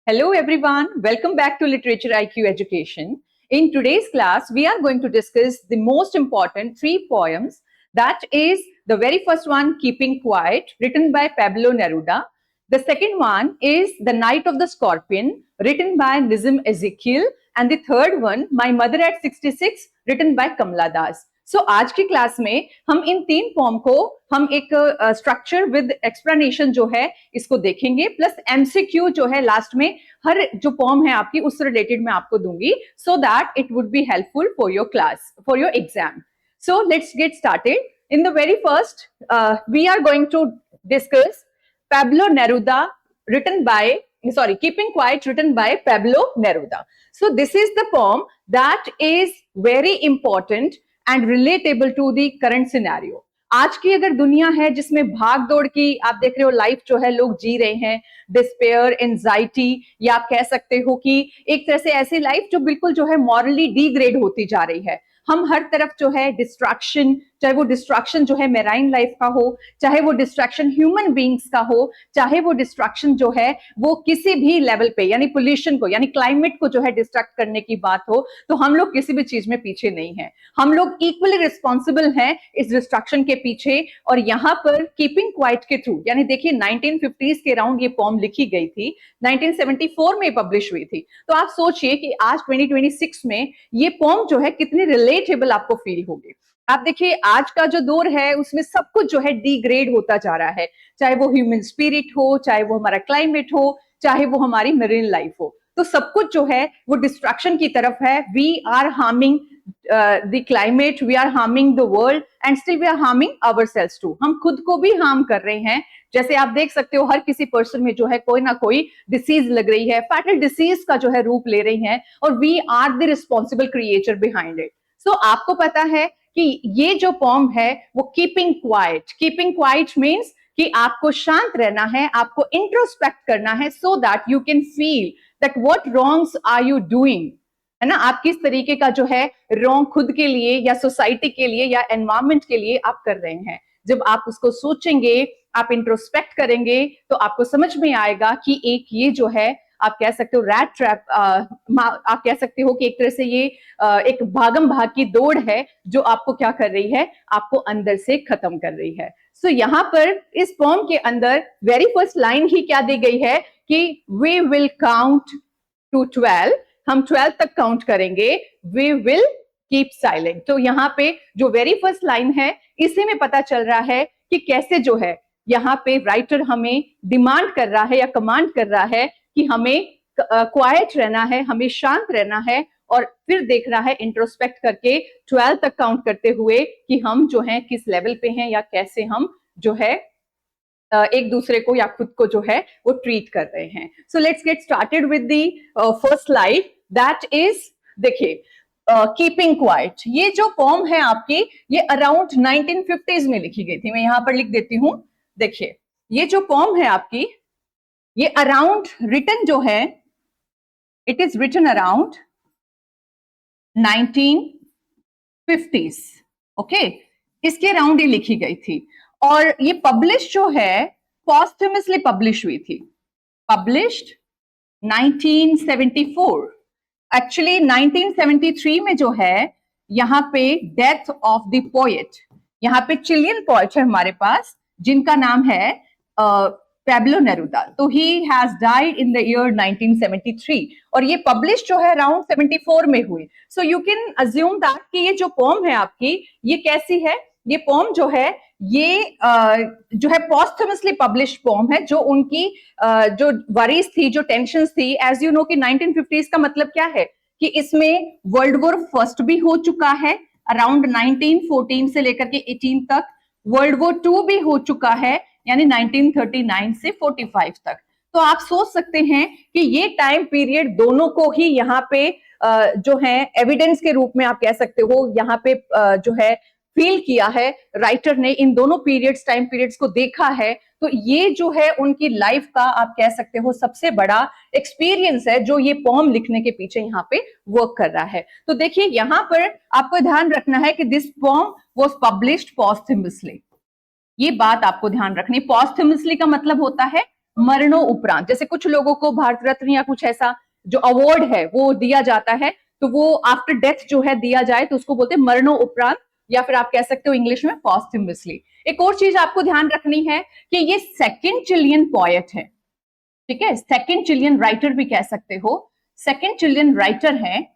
Hello everyone, welcome back to Literature IQ Education. In today's class, we are going to discuss the most important three poems. That is the very first one, Keeping Quiet, written by Pablo Neruda. The second one is The Night of the Scorpion, written by Nizam Ezekiel. And the third one, My Mother at 66, written by Kamala Das. सो आज की class में हम इन तीन form को हम एक structure with explanation जो है इसको देखेंगे, प्लस एमसीक्यू जो है लास्ट में हर जो फॉर्म है आपकी उससे रिलेटेड मैं आपको दूंगी, so that it would be helpful for your class, for your exam. So let's get started. In the very first we are going to discuss Pablo Neruda, written by Keeping Quiet, written by Pablo Neruda. So this is the poem that is very important and relatable to the current scenario. आज की अगर दुनिया है जिसमें भाग दौड़ की आप देख रहे हो लाइफ जो है लोग जी रहे हैं, डिस्पेयर, एंजाइटी, या आप कह सकते हो कि एक तरह से ऐसी लाइफ जो बिल्कुल जो है मॉरली डिग्रेड होती जा रही है. हम हर तरफ जो है डिस्ट्रैक्शन, चाहे वो डिस्ट्रैक्शन जो है मेराइन लाइफ का हो, चाहे वो डिस्ट्रैक्शन ह्यूमन बीइंग्स का हो, चाहे वो डिस्ट्रैक्शन जो है वो किसी भी लेवल पे यानी पोल्यूशन को यानी क्लाइमेट को जो है डिस्ट्रैक्ट करने की बात हो, तो हम लोग किसी भी चीज में पीछे नहीं है. हम लोग इक्वली रिस्पॉन्सिबल हैं इस डिस्ट्रक्शन के पीछे. और यहाँ पर कीपिंग क्वाइट के थ्रू, यानी देखिए 1950s के अराउंड ये पोम लिखी गई थी, 1974 में पब्लिश हुई थी. तो आप सोचिए कि आज 2026 में ये पोम जो है कितनी रिलेटेबल आपको फील होगी. आप देखिए आज का जो दौर है उसमें सब कुछ जो है डिग्रेड होता जा रहा है, चाहे वो ह्यूमन स्पिरिट हो, चाहे वो हमारा क्लाइमेट हो, चाहे वो हमारी मेरीन लाइफ हो, तो सब कुछ जो है वो डिस्ट्रक्शन की तरफ है. We are harming the climate, we are harming the world and still we are harming ourselves too. हम खुद को भी हार्म कर रहे हैं. जैसे आप देख सकते हो हर किसी पर्सन में जो है कोई ना कोई डिसीज लग रही है, फैटल डिसीज का जो है रूप ले रही है, और we are the responsible creator behind it. So आपको पता है कि ये जो पोम है वो कीपिंग क्वाइट मीन्स कि आपको शांत रहना है, आपको इंट्रोस्पेक्ट करना है, so that you can feel that what wrongs are you doing, है ना. आप किस तरीके का जो है रॉन्ग खुद के लिए या सोसाइटी के लिए या एनवायरमेंट के लिए आप कर रहे हैं. जब आप उसको सोचेंगे, आप इंट्रोस्पेक्ट करेंगे, तो आपको समझ में आएगा कि एक ये जो है आप कह सकते हो रैट ट्रैप, आप कह सकते हो कि एक तरह से ये एक भागम भाग की दौड़ है जो आपको क्या कर रही है, आपको अंदर से खत्म कर रही है. सो यहाँ पर इस पोम के अंदर वेरी फर्स्ट लाइन ही क्या दी गई है कि वी विल काउंट टू 12, हम 12 तक काउंट करेंगे, वी विल कीप साइलेंट. तो यहाँ पे जो वेरी फर्स्ट लाइन है इसी में पता चल रहा है कि कैसे जो है यहाँ पे राइटर हमें डिमांड कर रहा है या कमांड कर रहा है कि हमें क्वाइट रहना है, हमें शांत रहना है, और फिर देख रहा है इंट्रोस्पेक्ट करके 12 तक काउंट करते हुए कि हम जो है किस लेवल पे हैं या कैसे हम जो है एक दूसरे को या खुद को जो है वो ट्रीट कर रहे हैं. सो let's get started with the first line, that is देखिए कीपिंग क्वाइट. ये जो पोम है आपकी ये अराउंड 1950s में लिखी गई थी. मैं यहां पर लिख देती हूं. देखिए ये जो पोम है आपकी ये अराउंड रिटन जो है it is written around 1950s. Okay, इसके अराउंड ये लिखी गई थी और ये पब्लिश जो है पॉस्टमसली पब्लिश हुई थी, पब्लिश्ड 1974. एक्चुअली 1973 में जो है यहाँ पे डेथ ऑफ द पोएट, यहाँ पे चिलियन पोएट है हमारे पास जिनका नाम है Pablo Neruda. तो he has died in the year 1973 और ये पब्लिश जो है अराउंड 74 में हुई. So you can assume that कि ये जो पोम है आपकी ये कैसी है. ये पोम जो है ये जो है पॉस्टमसली पब्लिश पोम है, जो उनकी जो वरीज थी, जो टेंशंस थी. एज यू नो कि 1950s का मतलब क्या है कि इसमें वर्ल्ड वॉर फर्स्ट भी हो चुका है अराउंड 1914 से लेकर के 18 तक, वर्ल्ड वॉर 2 भी हो चुका है यानी 1939 से 45 तक. तो आप सोच सकते हैं कि ये टाइम पीरियड दोनों को ही यहाँ पे जो है एविडेंस के रूप में आप कह सकते हो यहाँ पे जो है फील किया है. राइटर ने इन दोनों पीरियड्स, टाइम पीरियड्स को देखा है. तो ये जो है उनकी लाइफ का आप कह सकते हो सबसे बड़ा एक्सपीरियंस है जो ये पोम लिखने के पीछे यहाँ पे वर्क कर रहा है. तो देखिए यहाँ पर आपको ध्यान रखना है कि this pome was published posthumously. ये बात आपको ध्यान रखनी. पॉस्टमसली का मतलब होता है मरणों उपरांत। जैसे कुछ लोगों को भारत रत्न या कुछ ऐसा जो अवार्ड है वो दिया जाता है, तो वो आफ्टर डेथ जो है दिया जाए तो उसको बोलते हैं मरणों उपरांत, या फिर आप कह सकते हो इंग्लिश में पॉस्टह्यूमसली। एक और चीज आपको ध्यान रखनी है कि ये सेकंड चिलियन पोएट है, ठीक है, सेकंड चिलियन राइटर भी कह सकते हो। सेकंड चिलियन राइटर है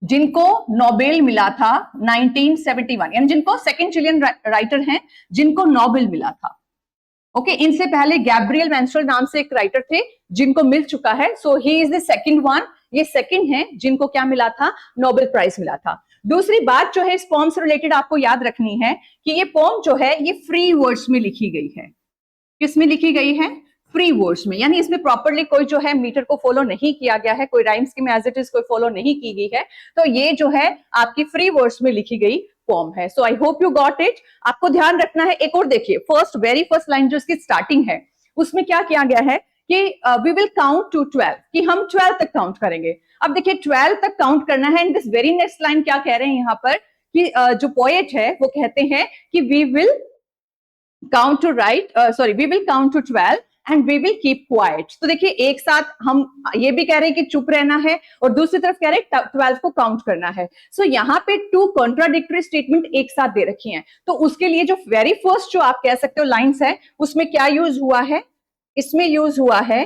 जिनको नोबेल मिला था 1971, यानी जिनको सेकंड चिलियन राइटर हैं जिनको नोबेल मिला था। ओके, इनसे पहले गैब्रियल मैंस्ट्रेल नाम से एक राइटर थे जिनको मिल चुका है, so he is the second one. ये सेकंड है जिनको क्या मिला था, नोबेल प्राइज मिला था। दूसरी बात जो है इस पोम से रिलेटेड आपको याद रखनी है कि ये पोम जो है ये फ्री वर्ड्स में लिखी गई है। किसमें लिखी गई है, फ्री वर्ड्स में, यानी इसमें प्रॉपरली कोई जो है मीटर को फॉलो नहीं किया गया है, कोई rhyme scheme as it is कोई फॉलो नहीं की गई है, तो ये जो है आपकी फ्री वर्ड्स में लिखी गई पोम है। So I hope you got it. आपको ध्यान रखना है, एक और देखिए, वेरी फर्स्ट लाइन जो इसकी स्टार्टिंग है उसमें क्या किया गया है कि वी विल काउंट टू 12, कि हम 12 तक काउंट करेंगे। अब देखिए 12 तक काउंट करना है, and this very next line क्या कह रहे हैं यहाँ पर कि जो पोएट है वो कहते हैं कि we will count to we will count to 12 and we will keep quiet. तो देखिए एक साथ हम ये भी कह रहे हैं कि चुप रहना है और दूसरी तरफ कह रहे हैं 12 को काउंट करना है। सो यहाँ पे 2 कॉन्ट्राडिक्टरी स्टेटमेंट एक साथ दे रखी हैं, तो उसके लिए जो वेरी फर्स्ट जो आप कह सकते हो लाइंस है उसमें क्या यूज हुआ है, इसमें यूज हुआ है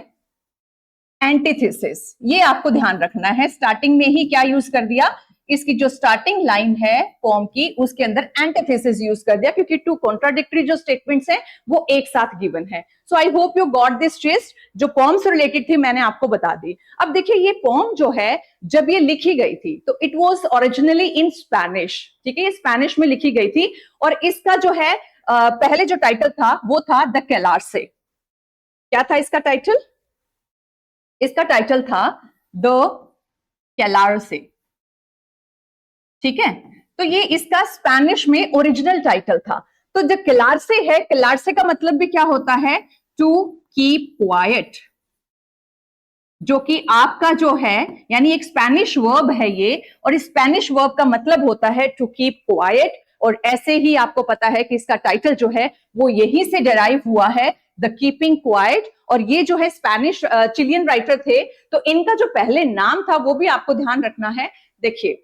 एंटीथेसिस। ये आपको ध्यान रखना है, स्टार्टिंग में ही क्या यूज कर दिया, इसकी जो स्टार्टिंग लाइन है पोम की उसके अंदर एंटीथेसिस यूज कर दिया, क्योंकि 2 कॉन्ट्राडिक्टरी जो स्टेटमेंट्स हैं वो एक साथ गिवन है। So I hope you got this twist. जो पोम से रिलेटेड थी मैंने आपको बता दी। अब देखिए ये पोम जो है जब ये लिखी गई थी तो it was originally in Spanish, ठीक है, ये स्पेनिश में लिखी गई थी, और इसका जो है पहले जो टाइटल था वो था द कैलारसे। क्या था इसका टाइटल, इसका टाइटल था द कैलारसे, ठीक है। तो ये इसका स्पेनिश में ओरिजिनल टाइटल था। तो जो कैलारसे है, कैलारसे का मतलब भी क्या होता है, टू कीप क्वाइट, जो कि आपका जो है यानी एक स्पेनिश वर्ब है ये, और स्पेनिश वर्ब का मतलब होता है टू कीप क्वाइट। और ऐसे ही आपको पता है कि इसका टाइटल जो है वो यहीं से डेराइव हुआ है, द कीपिंग क्वाइट। और ये जो है स्पेनिश चिलियन राइटर थे, तो इनका जो पहले नाम था वो भी आपको ध्यान रखना है। देखिए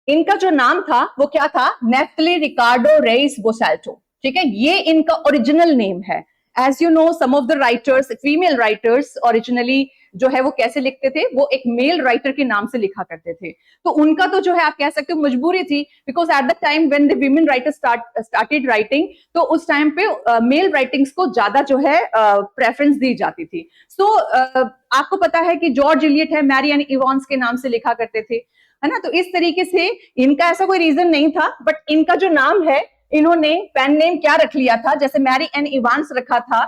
इनका जो नाम था वो क्या था, नेफ्तली रिकार्डो रेइस बोसाल्टो, ठीक है, ये इनका ओरिजिनल नेम है। As you know some of the writers, female writers originally जो है वो कैसे लिखते थे, वो एक मेल राइटर के नाम से लिखा करते थे। तो उनका तो जो है आप कह सकते हो मजबूरी थी, because at the time when the women writers started writing, तो उस टाइम पे मेल राइटिंग्स को ज्यादा जो है प्रेफरेंस दी जाती थी। सो आपको पता है कि जॉर्ज इलियट है मैरी एन इवांस के नाम से लिखा करते थे, है ना। तो इस तरीके से इनका ऐसा कोई रीजन नहीं था, बट इनका जो नाम है इन्होंने पेन नेम क्या रख लिया था, जैसे मैरी एन इवांस रखा था,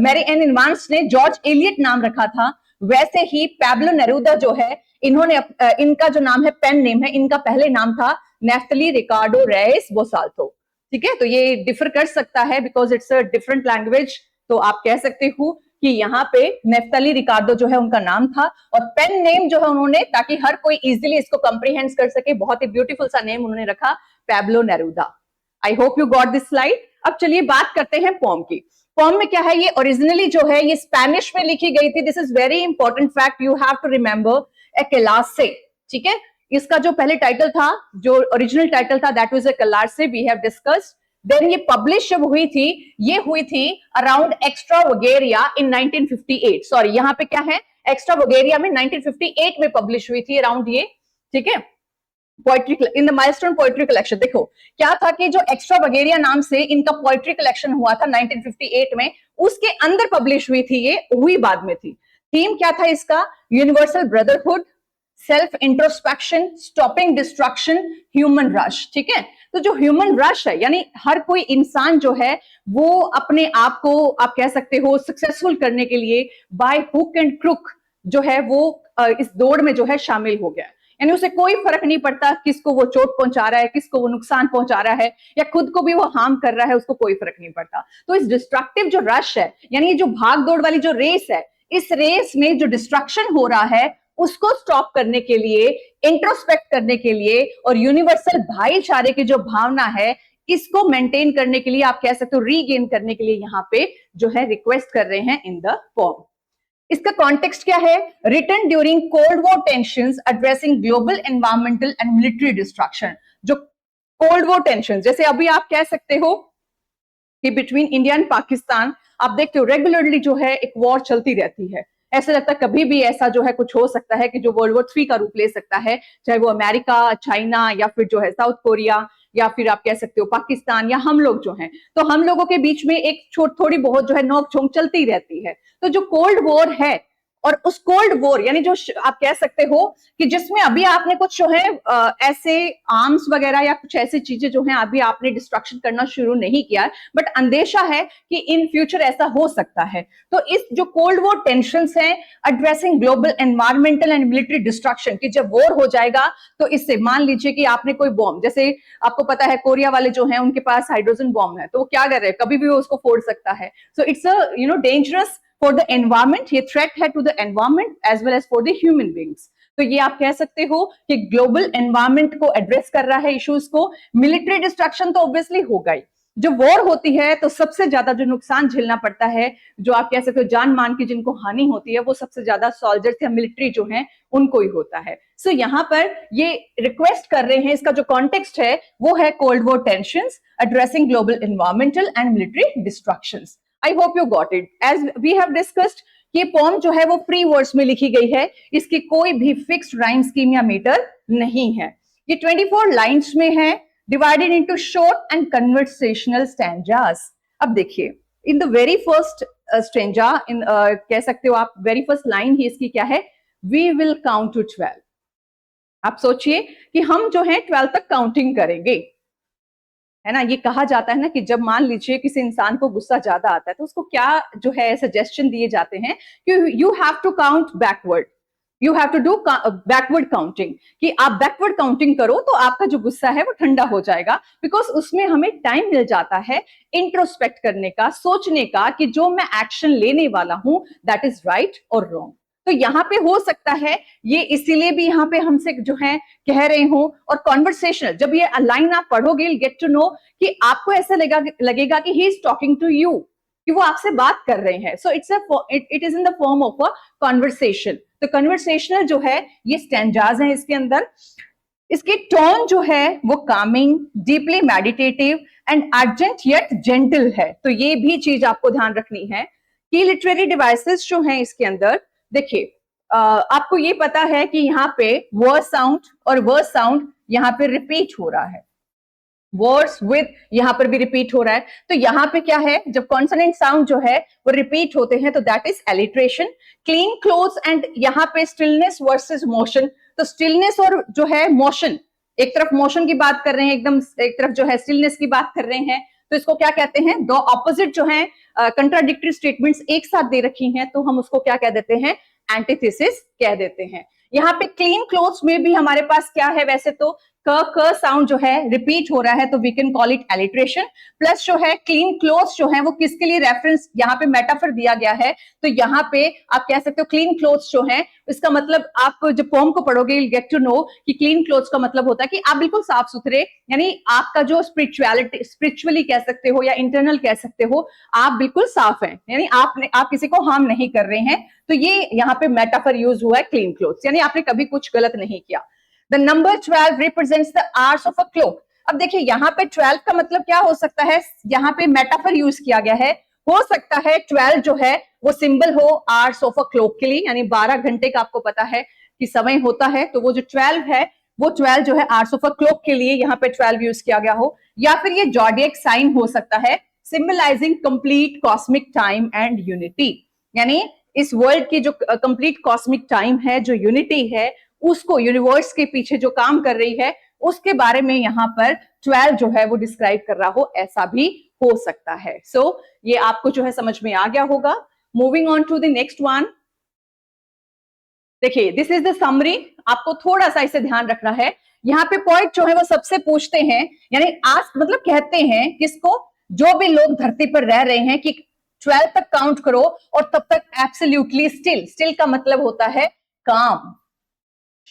मैरी एन इवांस ने जॉर्ज एलियट नाम रखा था, वैसे ही पैब्लो नेरूदा जो है इन्होंने इनका जो नाम है पेन नेम है, इनका पहले नाम था नेफ्तली रिकार्डो रेइस बोसाल्टो, ठीक है। तो ये डिफर कर सकता है because it's a different language, तो आप कह सकते हो कि यहाँ पे नेफ्तली रिकार्डो जो है उनका नाम था, और पेन नेम जो है उन्होंने, ताकि हर कोई इजीली इसको कंप्रीहेंड कर सके, बहुत ही ब्यूटीफुल सा नेम उन्होंने रखा, Pablo Neruda. I hope you got this slide. अब चलिए बात करते हैं पोम की। पोम में क्या है, ये ओरिजिनली जो है ये स्पेनिश में लिखी गई थी। This is very important fact, you have to remember, a कैलारसे, ठीक है। इसका जो पहले टाइटल था, जो ओरिजिनल टाइटल था, दैट वाज ए कैलारसे, वी हैव डिस्कस्ड। देन ये पब्लिश जब हुई थी, ये हुई थी अराउंड एक्स्ट्रावगेरिया इन 1958। सॉरी, यहाँ पे क्या है, एक्स्ट्रावगेरिया में 1958 में पब्लिश हुई थी अराउंड ये, ठीक है, poetry in the milestone poetry collection. देखो क्या था कि जो एक्स्ट्रावगेरिया नाम से इनका पोएट्री कलेक्शन हुआ था 1958 में, उसके अंदर पब्लिश हुई थी, ये हुई बाद में थी। थीम क्या था इसका, universal brotherhood, self introspection, stopping destruction, human rush, ठीक है। तो जो ह्यूमन रश है, यानी हर कोई इंसान जो है वो अपने आप को आप कह सकते हो सक्सेसफुल करने के लिए बाय हुक एंड क्रुक जो है वो इस दौड़ में जो है शामिल हो गया, यानी उसे कोई फर्क नहीं पड़ता किसको वो चोट पहुंचा रहा है, किसको वो नुकसान पहुंचा रहा है, या खुद को भी वो हार्म कर रहा है, उसको कोई फर्क नहीं पड़ता। तो इस डिस्ट्रक्टिव जो रश है, यानी जो भाग दौड़ वाली जो रेस है, इस रेस में जो डिस्ट्रक्शन हो रहा है उसको स्टॉप करने के लिए, इंट्रोस्पेक्ट करने के लिए, और यूनिवर्सल भाईचारे की जो भावना है इसको मेंटेन करने के लिए, आप कह सकते हो रीगेन करने के लिए यहाँ पे जो है रिक्वेस्ट कर रहे हैं इन द पोएम। इसका कॉन्टेक्स्ट क्या है? Written during cold war tensions addressing global environmental and military destruction. जो कोल्ड वॉर टेंशन, जैसे अभी आप कह सकते हो कि बिटवीन इंडिया एंड पाकिस्तान आप देखते हो रेगुलरली जो है एक वॉर चलती रहती है। ऐसा लगता है कभी भी ऐसा जो है कुछ हो सकता है कि जो वर्ल्ड वॉर 3 का रूप ले सकता है, चाहे वो अमेरिका, चाइना या फिर जो है साउथ कोरिया या फिर आप कह सकते हो पाकिस्तान या हम लोग जो हैं, तो हम लोगों के बीच में एक थोड़ी बहुत जो है नोक झोंक चलती रहती है। तो जो कोल्ड वॉर है और उस कोल्ड वॉर यानी जो आप कह सकते हो कि जिसमें अभी आपने कुछ जो है ऐसे आर्म्स वगैरह या कुछ ऐसी चीजें जो हैं अभी आपने डिस्ट्रक्शन करना शुरू नहीं किया है, बट अंदेशा है कि इन फ्यूचर ऐसा हो सकता है। तो इस जो कोल्ड वॉर टेंशंस हैं addressing global environmental and military destruction, कि जब वॉर हो जाएगा तो इससे मान लीजिए कि आपने कोई बॉम्ब, जैसे आपको पता है कोरिया वाले जो हैं उनके पास हाइड्रोजन बॉम्ब है, तो वो क्या कर रहे हैं, कभी भी वो उसको फोड़ सकता है। So it's a dangerous for the environment, ये थ्रेट है to the environment as well as for the human beings. तो ये आप कह सकते हो कि ग्लोबल एनवायरमेंट को एड्रेस कर रहा है इश्यूज को। मिलिट्री डिस्ट्रक्शन तो ऑब्वियसली होगा ही, जब वॉर होती है तो सबसे ज्यादा जो नुकसान झेलना पड़ता है, जो आप कह सकते हो जान मान की जिनको हानि होती है, वो सबसे ज्यादा सोल्जर्स या मिलिट्री जो हैं उनको ही होता है। सो यहाँ पर ये रिक्वेस्ट कर रहे हैं, इसका जो कॉन्टेक्स्ट है वो है cold war tensions addressing global environmental and military destructions. I hope you got it. As we have discussed, ये पोम जो है वो फ्री वर्ड्स में लिखी गई है, इसकी कोई भी फिक्स्ड राइम स्कीम या मीटर नहीं है। ये 24 लाइन्स में है, divided into short and conversational stanzas. अब देखिए, इन द वेरी फर्स्ट स्टैंजा, कह सकते हो आप वेरी फर्स्ट लाइन ही इसकी क्या है, वी विल काउंट टू 12। आप सोचिए कि हम जो है 12 तक काउंटिंग करेंगे, है ना। ये कहा जाता है ना कि जब मान लीजिए किसी इंसान को गुस्सा ज्यादा आता है तो उसको क्या जो है सजेशन दिए जाते हैं कि you have to count backward, you have to do backward counting, कि आप बैकवर्ड काउंटिंग करो तो आपका जो गुस्सा है वो ठंडा हो जाएगा। बिकॉज उसमें हमें टाइम मिल जाता है इंट्रोस्पेक्ट करने का, सोचने का कि जो मैं एक्शन लेने वाला हूं दैट इज राइट और रॉन्ग। तो यहाँ पे हो सकता है ये इसीलिए भी यहाँ पे हमसे जो है कह रहे हो। और कॉन्वर्सेशनल, जब ये लाइन आप पढ़ोगे गेट टू नो कि आपको ऐसा लगेगा कि he is talking to you, कि वो आपसे बात कर रहे हैं। So it is in the form of a conversation. तो कन्वर्सेशनल जो है ये स्टैंजाज हैं इसके अंदर। इसकी टोन जो है वो Kameng, deeply meditative and urgent yet gentle है। तो ये भी चीज आपको ध्यान रखनी है कि लिटरेरी डिवाइसेस जो हैं इसके अंदर, देखिए आपको ये पता है कि यहाँ पे वर्ड साउंड और वर्ड साउंड यहाँ पे रिपीट हो रहा है, वर्ड्स विद यहाँ पर भी रिपीट हो रहा है। तो यहाँ पे क्या है, जब कॉन्सोनेंट साउंड जो है वो रिपीट होते हैं तो that is alliteration. Clean clothes and यहाँ पे स्टिलनेस वर्सेस मोशन। तो स्टिलनेस और जो है मोशन, एक तरफ मोशन की बात कर रहे हैं एकदम, एक तरफ जो है स्टिलनेस की बात कर रहे हैं। तो इसको क्या कहते हैं, दो ऑपोजिट जो है कंट्राडिक्टरी स्टेटमेंट्स एक साथ दे रखी हैं तो हम उसको क्या कह देते हैं, एंटीथेसिस कह देते हैं। यहाँ पे क्लीन क्लोथ्स में भी हमारे पास क्या है, वैसे तो क साउंड जो है रिपीट हो रहा है तो we can call it alliteration. Plus जो है क्लीन क्लोथ्स जो है वो किसके लिए रेफरेंस, यहाँ पे मेटाफर दिया गया है। तो यहाँ पे आप कह सकते हो क्लीन क्लोथ्स जो है, इसका मतलब आप जब पोम को पढ़ोगे यू गेट टू नो कि क्लीन क्लोथ्स का मतलब होता है कि आप बिल्कुल साफ सुथरे, यानी आपका जो स्पिरिचुअली कह सकते हो या इंटरनल कह सकते हो, आप बिल्कुल साफ हैं, यानी आप किसी को हार्म नहीं कर रहे हैं। तो ये यहाँ पे मेटाफर यूज हुआ है क्लीन क्लोथ्स, यानी आपने कभी कुछ गलत नहीं किया। The number 12 represents the hours of a clock. अब देखिए यहाँ पे 12 का मतलब क्या हो सकता है, यहाँ पे मेटाफर यूज किया गया है। हो सकता है 12 जो है वो सिंबल हो आवर्स ऑफ अ क्लॉक के लिए, यानी 12 घंटे का आपको पता है कि समय होता है। तो वो जो 12 है वो 12 जो है आवर्स ऑफ अ क्लॉक के लिए यहाँ पे 12 यूज किया गया हो। या फिर ये जॉडियक साइन हो सकता है, symbolising complete cosmic time and unity, यानी इस वर्ल्ड की जो कंप्लीट कॉस्मिक टाइम है, जो यूनिटी है, उसको यूनिवर्स के पीछे जो काम कर रही है उसके बारे में यहाँ पर 12 जो है वो डिस्क्राइब कर रहा हो, ऐसा भी हो सकता है। सो ये आपको जो है समझ में आ गया होगा। Moving on to the next one, देखिए दिस इज द समरी। आपको थोड़ा सा इसे ध्यान रखना है। यहाँ पे पॉइंट जो है वो सबसे पूछते हैं, यानी आज मतलब कहते हैं किसको, जो भी लोग धरती पर रह रहे हैं कि 12 तक काउंट करो और तब तक एब्सोल्युटली स्टिल। स्टिल का मतलब होता है काम,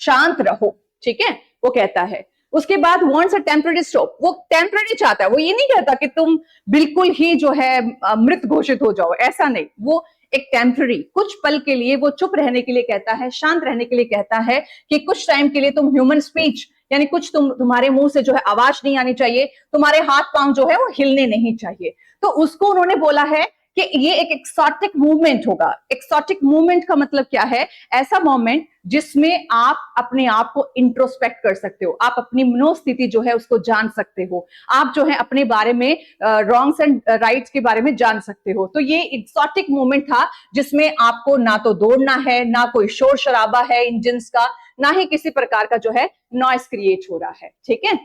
शांत रहो, ठीक है, वो कहता है। उसके बाद wants a temporary stop, वो टेम्पररी चाहता है, वो ये नहीं कहता कि तुम बिल्कुल ही जो है मृत घोषित हो जाओ, ऐसा नहीं, वो एक टेम्पररी कुछ पल के लिए वो चुप रहने के लिए कहता है, शांत रहने के लिए कहता है कि कुछ टाइम के लिए तुम ह्यूमन स्पीच यानी कुछ तुम्हारे मुंह से जो है आवाज नहीं आनी चाहिए, तुम्हारे हाथ पांव जो है वो हिलने नहीं चाहिए। तो उसको उन्होंने बोला है कि ये एक एक्सोटिक मूवमेंट होगा। एक्सोटिक मूवमेंट का मतलब क्या है? ऐसा मोमेंट जिसमें आप अपने आप को इंट्रोस्पेक्ट कर सकते हो, आप अपनी मनोस्थिति जो है उसको जान सकते हो, आप जो है अपने बारे में रॉन्ग्स एंड राइट्स के बारे में जान सकते हो। तो ये एक्सोटिक मूवमेंट था जिसमें आपको ना तो दौड़ना है, ना कोई शोर शराबा है इंजन का, ना ही किसी प्रकार का जो है नॉइस क्रिएट हो रहा है। ठीक है,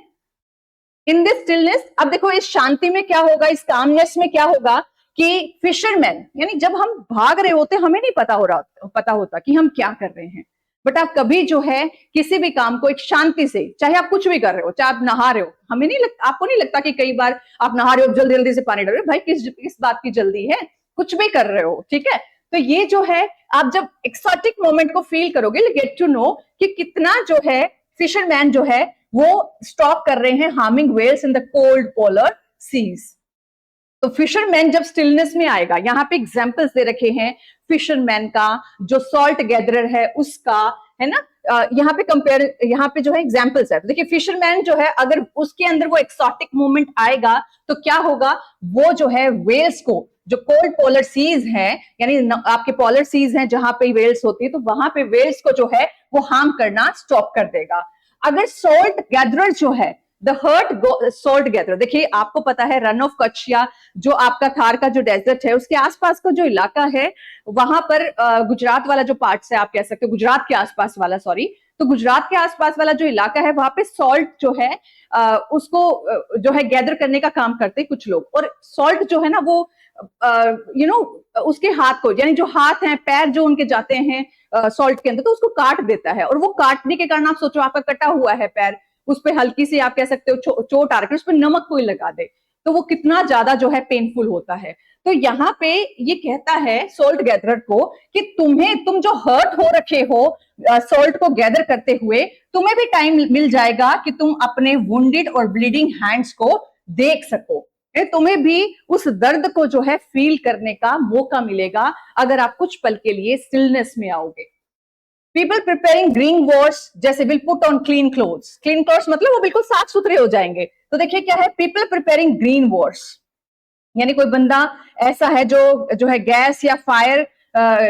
इन दिस स्टिलनेस, अब देखो इस शांति में क्या होगा, इस कामनेस में क्या होगा कि फिशरमैन, यानी जब हम भाग रहे होते हमें नहीं पता होता कि हम क्या कर रहे हैं, बट आप कभी जो है किसी भी काम को एक शांति से, चाहे आप कुछ भी कर रहे हो, चाहे आप नहा रहे हो, हमें नहीं लगता, आपको नहीं लगता कि कई बार आप नहा रहे हो जल्दी जल्दी से पानी डाल रहे हो, भाई किस बात की जल्दी है, कुछ भी कर रहे हो। ठीक है, तो ये जो है आप जब एक्सोटिक मोमेंट को फील करोगे, गेट टू नो कि कितना जो है फिशरमैन जो है वो स्टॉप कर रहे हैं harming whales in the cold polar seas. तो फिशरमैन जब स्टिलनेस में आएगा, यहाँ पे एग्जांपल्स दे रखे हैं फिशरमैन का, जो सॉल्ट गैदरर है उसका, है ना, यहाँ पे कंपेयर, यहाँ पे जो है एग्जांपल्स है। तो देखिए फिशरमैन जो है अगर उसके अंदर वो एक्सोटिक मूवमेंट आएगा तो क्या होगा, वो जो है वेल्स को, जो कोल्ड पोलर सीज है, यानी आपके पोलर सीज हैं जहां पे वेल्स होती है, तो वहां पे वेल्स को जो है वो हार्म करना स्टॉप कर देगा। अगर सॉल्ट गैदरर जो है, द हर्ट सॉल्ट गैदरर, देखिए आपको पता है रन ऑफ कच्छ या जो आपका थार का जो डेजर्ट है उसके आसपास का जो इलाका है, वहां पर गुजरात वाला जो पार्ट है, आप कह सकते हो गुजरात के आसपास वाला, सॉरी, तो गुजरात के आसपास वाला जो इलाका है वहां पे सॉल्ट जो है उसको जो है गैदर करने का काम करते हैं कुछ लोग। और सॉल्ट जो है ना वो उसके हाथ को, यानी जो हाथ हैं पैर जो उनके जाते हैं सॉल्ट के अंदर, तो उसको काट देता है। और वो काटने के कारण आप सोचो आपका कटा हुआ है पैर, उस पर हल्की सी आप कह सकते हो चोट आ रही है, उस पर नमक कोई लगा दे तो वो कितना ज्यादा जो है पेनफुल होता है। तो यहाँ पे ये कहता है सॉल्ट गैदरर को कि तुम जो हर्ट हो रखे हो सॉल्ट को गैदर करते हुए, तुम्हें भी टाइम मिल जाएगा कि तुम अपने वुंडेड और ब्लीडिंग हैंड्स को देख सको, तुम्हें भी उस दर्द को जो है फील करने का मौका मिलेगा अगर आप कुछ पल के लिए स्टिलनेस में आओगे। पीपल प्रिपेयरिंग ग्रीन वॉश, जैसे will put on clean clothes, clean clothes मतलब वो बिल्कुल साफ सुथरे हो जाएंगे। तो देखिए क्या है, पीपल प्रिपेयरिंग ग्रीन वॉश, यानी कोई बंदा ऐसा है जो है गैस या फायर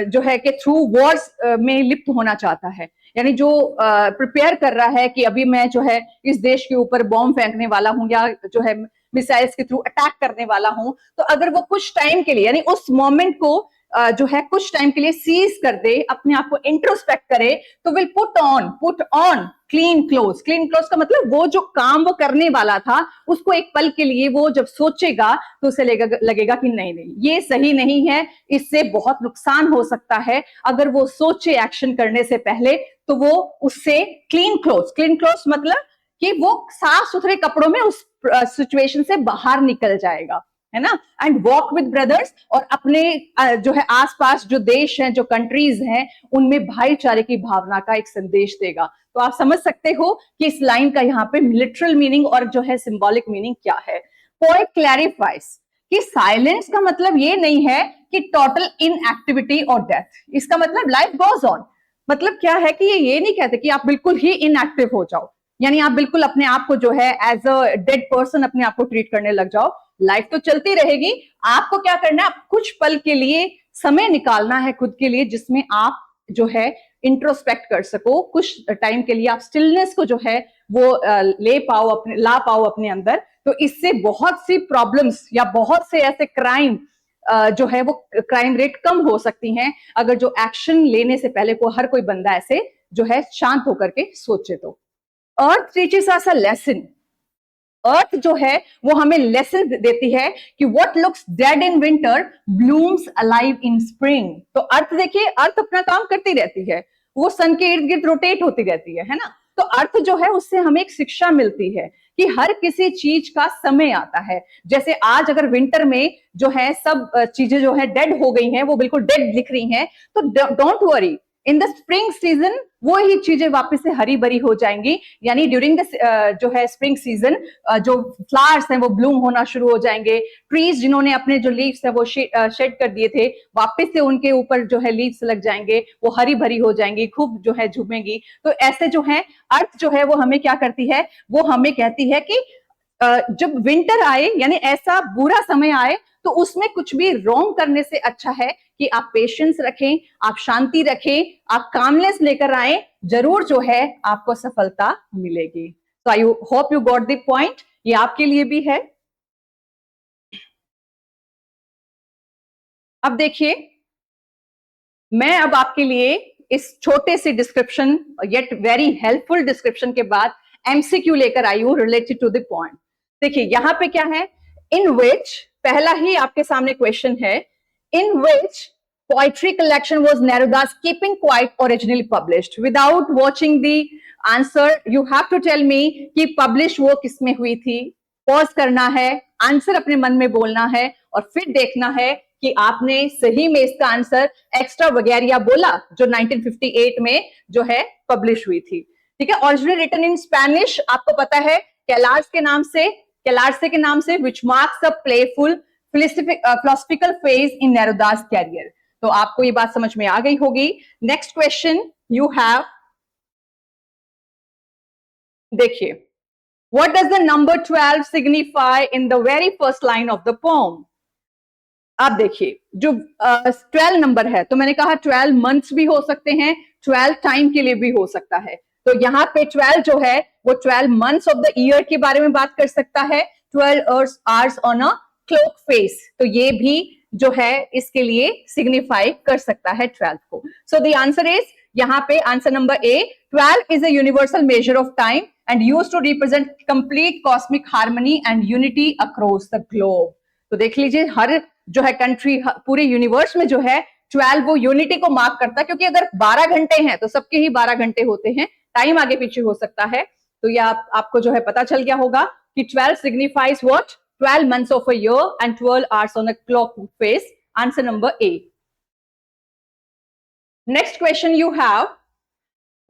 जो है कि थ्रू वॉर्स में लिप्त होना चाहता है, यानी जो प्रिपेयर कर रहा है कि अभी मैं जो है इस देश के ऊपर बॉम्ब फेंकने वाला हूं या जो है मिसाइल्स के थ्रू अटैक करने वाला हूं, तो अगर वो कुछ टाइम के लिए, यानी उस मोमेंट को जो है कुछ टाइम के लिए सीज कर दे, अपने आप को इंट्रोस्पेक्ट करे, तो will put on clean clothes. Clean clothes का मतलब वो जो काम वो करने वाला था उसको एक पल के लिए वो जब सोचेगा तो उसे लगेगा कि नहीं नहीं ये सही नहीं है, इससे बहुत नुकसान हो सकता है। अगर वो सोचे एक्शन करने से पहले तो वो उससे क्लीन क्लोथ्स मतलब कि वो साफ सुथरे कपड़ों में उस सिचुएशन से बाहर निकल जाएगा, है ना। एंड वॉक विद ब्रदर्स, और अपने जो है आसपास जो देश हैं, जो कंट्रीज हैं, उनमें भाईचारे की भावना का एक संदेश देगा। तो आप समझ सकते हो कि इस लाइन का यहाँ पे लिटरल मीनिंग और जो है सिंबॉलिक मीनिंग क्या है। पोएट क्लैरिफाइज कि साइलेंस का मतलब ये नहीं है कि टोटल इनएक्टिविटी और डेथ, इसका मतलब लाइफ गोज ऑन। मतलब क्या है कि ये नहीं कहते कि आप बिल्कुल ही इनएक्टिव हो जाओ, यानी आप बिल्कुल अपने आप को जो है एज अ डेड पर्सन अपने आप को ट्रीट करने लग जाओ। लाइफ तो चलती रहेगी, आपको क्या करना है, आप कुछ पल के लिए समय निकालना है खुद के लिए, जिसमें आप जो है इंट्रोस्पेक्ट कर सको, कुछ टाइम के लिए आप स्टिलनेस को जो है वो ला पाओ अपने अंदर। तो इससे बहुत सी प्रॉब्लम्स या बहुत से ऐसे क्राइम जो है वो क्राइम रेट कम हो सकती हैं, अगर जो एक्शन लेने से पहले को हर कोई बंदा ऐसे जो है शांत होकर के सोचे। तो अर्थ टीचेस अस अ लेसन, अर्थ जो है वो हमें लेसन देती है कि what looks dead in winter blooms alive in spring. तो अर्थ देखिए, अर्थ अपना काम करती रहती है, वो सन के इर्द गिर्द रोटेट होती रहती है ना। तो अर्थ जो है उससे हमें एक शिक्षा मिलती है कि हर किसी चीज का समय आता है। जैसे आज अगर विंटर में जो है सब चीजें जो है डेड हो गई हैं, वो बिल्कुल डेड दिख रही हैं, तो don't worry, in the spring season वो ही चीजें वापस से हरी भरी हो जाएंगी, यानी ड्यूरिंग द जो है स्प्रिंग सीजन जो फ्लावर्स हैं वो ब्लूम होना शुरू हो जाएंगे। ट्रीज जिन्होंने अपने जो लीव्स है वो शेड कर दिए थे, वापस से उनके ऊपर जो है लीव्स लग जाएंगे, वो हरी भरी हो जाएंगी, खूब जो है झूमेंगी। तो ऐसे जो है अर्थ जो है वो हमें क्या करती है, वो हमें कहती है कि जब विंटर आए यानी ऐसा बुरा समय आए तो उसमें कुछ भी रॉन्ग करने से अच्छा है कि आप पेशेंस रखें, आप शांति रखें, आप कामनेस लेकर आए, जरूर जो है आपको सफलता मिलेगी। तो आई hope you got the point, ये आपके लिए भी है। अब देखिए, मैं अब आपके लिए इस छोटे से description yet very helpful description के बाद एमसीक्यू लेकर आई हूं रिलेटेड टू द पॉइंट। देखिए यहां पे क्या है, इन विच, पहला ही आपके सामने क्वेश्चन है, in which poetry collection was Neruda's keeping quite originally published. Without watching the answer you have to tell me कि पब्लिश वो किसमें हुई थी। पॉज करना है, आंसर अपने मन में बोलना है और फिर देखना है कि आपने सही में इसका आंसर एक्स्ट्रा वगैरिया बोला जो 1958 में जो है पब्लिश हुई थी। ठीक है, ओरिजिनल रिटन इन स्पेनिश आपको पता है कैलार्स के नाम से, कैलार्से के नाम से, which marks a playful philosophical phase in Neruda's career. तो आपको ये बात समझ में आ गई होगी। नेक्स्ट क्वेश्चन यू हैव, देखिए, what does the number 12 signify in the very first line of the poem? आप देखिए जो 12 नंबर है, तो मैंने कहा 12 मंथ्स भी हो सकते हैं, 12 टाइम के लिए भी हो सकता है। तो यहाँ पे 12 जो है वो 12 मंथ्स ऑफ द ईयर के बारे में बात कर सकता है, 12 hours on a clock face, तो ये भी जो है इसके लिए सिग्निफाई कर सकता है 12 को। सो द आंसर इज, यहाँ पे answer number A, 12 is a universal measure of time and used to represent complete cosmic harmony and unity across the globe। तो देख लीजिए, हर जो है कंट्री, पूरे यूनिवर्स में जो है 12 वो यूनिटी को मार्क करता है, क्योंकि अगर 12 घंटे हैं तो सबके ही 12 घंटे होते हैं, टाइम आगे पीछे हो सकता है। तो ये आपको जो है पता चल गया होगा कि 12 signifies what, 12 months of a year and 12 hours on a clock face। Answer number A। Next question you have,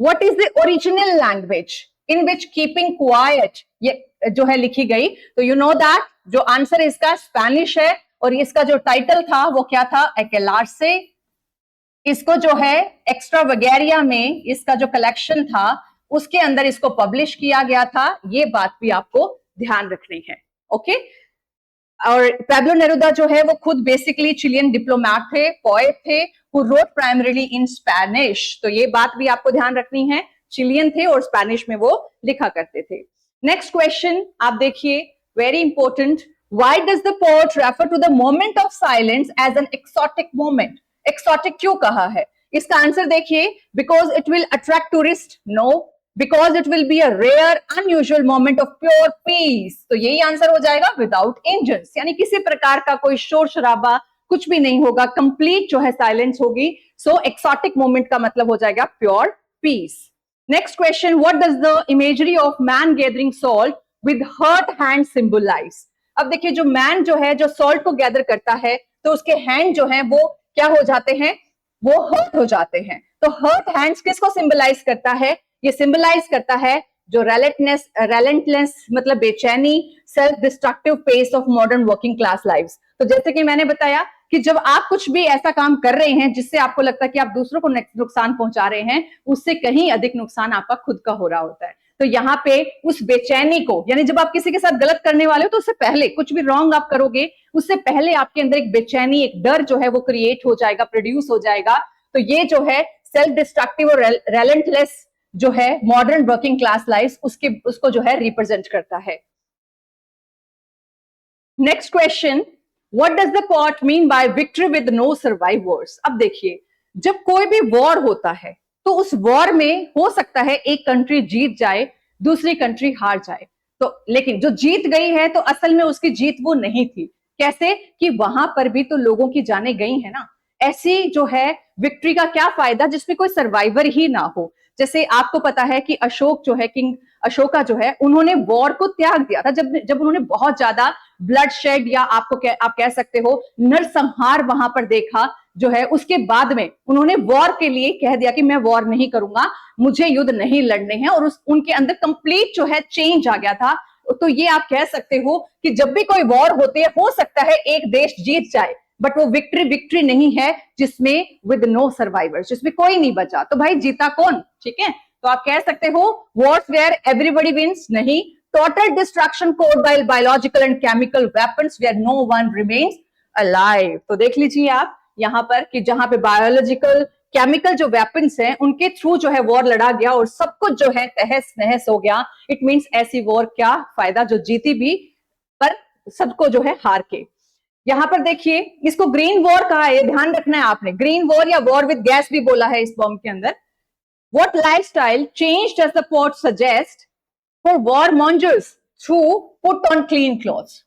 what is the original language in which keeping quiet ये जो है लिखी गई। तो you know that जो answer इसका Spanish है और इसका जो टाइटल था वो क्या था, एक्लार्से। इसको जो है एक्स्ट्रा वगैरिया में इसका जो कलेक्शन था उसके अंदर इसको पब्लिश किया गया था, ये बात भी आपको ध्यान रखनी है। ओके, और पैब्लो नेरुदा जो है वो खुद बेसिकली चिलियन डिप्लोमैट थे, पोएट थे, who wrote primarily in Spanish। तो ये बात भी आपको ध्यान रखनी है, चिलियन थे और स्पेनिश में वो लिखा करते थे। नेक्स्ट क्वेश्चन आप देखिए, very important, why does the poet refer to the moment of silence as an exotic moment? Exotic क्यों कहा है? इसका आंसर देखिए, because it will attract tourists, no, because it will be a rare unusual moment of pure peace। तो यही answer हो जाएगा, without engines, यानी किसी प्रकार का कोई शोर शराबा कुछ भी नहीं होगा, कंप्लीट जो है साइलेंस होगी। सो एक्सोटिक मोमेंट का मतलब हो जाएगा pure peace. Next question, what does the imagery of man gathering salt with hurt hand symbolise? अब देखिए, जो मैन जो है जो सॉल्ट को गैदर करता है तो उसके हैंड जो है वो क्या हो जाते हैं, वो हर्ट हो जाते हैं। तो हर्ट हैंड्स किसको सिंबलाइज करता है? ये सिंबलाइज करता है जो रेलेंटलेस मतलब बेचैनी, self destructive pace of modern working class lives. तो जैसे कि मैंने बताया कि जब आप कुछ भी ऐसा काम कर रहे हैं जिससे आपको लगता है कि आप दूसरों को नुकसान पहुंचा रहे हैं, उससे कहीं अधिक नुकसान आपका खुद का हो रहा होता है। तो यहाँ पे उस बेचैनी को, यानी जब आप किसी के साथ गलत करने वाले हो तो उससे पहले कुछ भी रॉन्ग आप करोगे, उससे पहले आपके अंदर एक बेचैनी, एक डर जो है वो क्रिएट हो जाएगा, प्रोड्यूस हो जाएगा। तो ये जो है सेल्फ डिस्ट्रक्टिव और रेलेंटलेस जो है मॉडर्न वर्किंग क्लास लाइफ उसको जो है रिप्रेजेंट करता है। Next question, what does the poet mean by victory with no survivors? अब देखिए, जब कोई भी वॉर होता है तो उस वॉर में हो सकता है एक कंट्री जीत जाए, दूसरी कंट्री हार जाए, तो लेकिन जो जीत गई है तो असल में उसकी जीत वो नहीं थी। कैसे कि वहां पर भी तो लोगों की जानें गई है ना। ऐसी जो है विक्ट्री का क्या फायदा जिसमें कोई सर्वाइवर ही ना हो। जैसे आपको पता है कि अशोक जो है, किंग अशोका जो है, उन्होंने वॉर को त्याग दिया था जब उन्होंने बहुत ज्यादा ब्लड शेड या आप कह सकते हो नरसंहार वहां पर देखा, जो है उसके बाद में उन्होंने वॉर के लिए कह दिया कि मैं वॉर नहीं करूंगा, मुझे युद्ध नहीं लड़ने हैं, और उनके अंदर कंप्लीट जो है चेंज आ गया था। तो ये आप कह सकते हो कि जब भी कोई वॉर होती है, हो सकता है एक देश जीत जाए, बट वो विक्ट्री नहीं है जिसमें विद नो सर्वाइवर्स, जिसमें कोई नहीं बचा। तो भाई जीता कौन? ठीक है, तो आप कह सकते हो वॉर्स वेयर एवरीबॉडी विंस नहीं, total destruction caused by biological and chemical weapons where no one remains alive. तो देख लीजिए आप यहां पर कि जहां पे बायोलॉजिकल केमिकल जो वेपन्स हैं उनके थ्रू जो है वॉर लड़ा गया और सब कुछ जो है तहस नहस हो गया। इट मींस ऐसी वॉर क्या फायदा जो जीती भी पर सबको जो है हार के। यहां पर देखिए इसको ग्रीन वॉर कहा है, ध्यान रखना है आपने, ग्रीन वॉर या वॉर विद गैस भी बोला है इस बॉम्ब के अंदर। What lifestyle changed does the poet suggest for warmongers through put on clean clothes?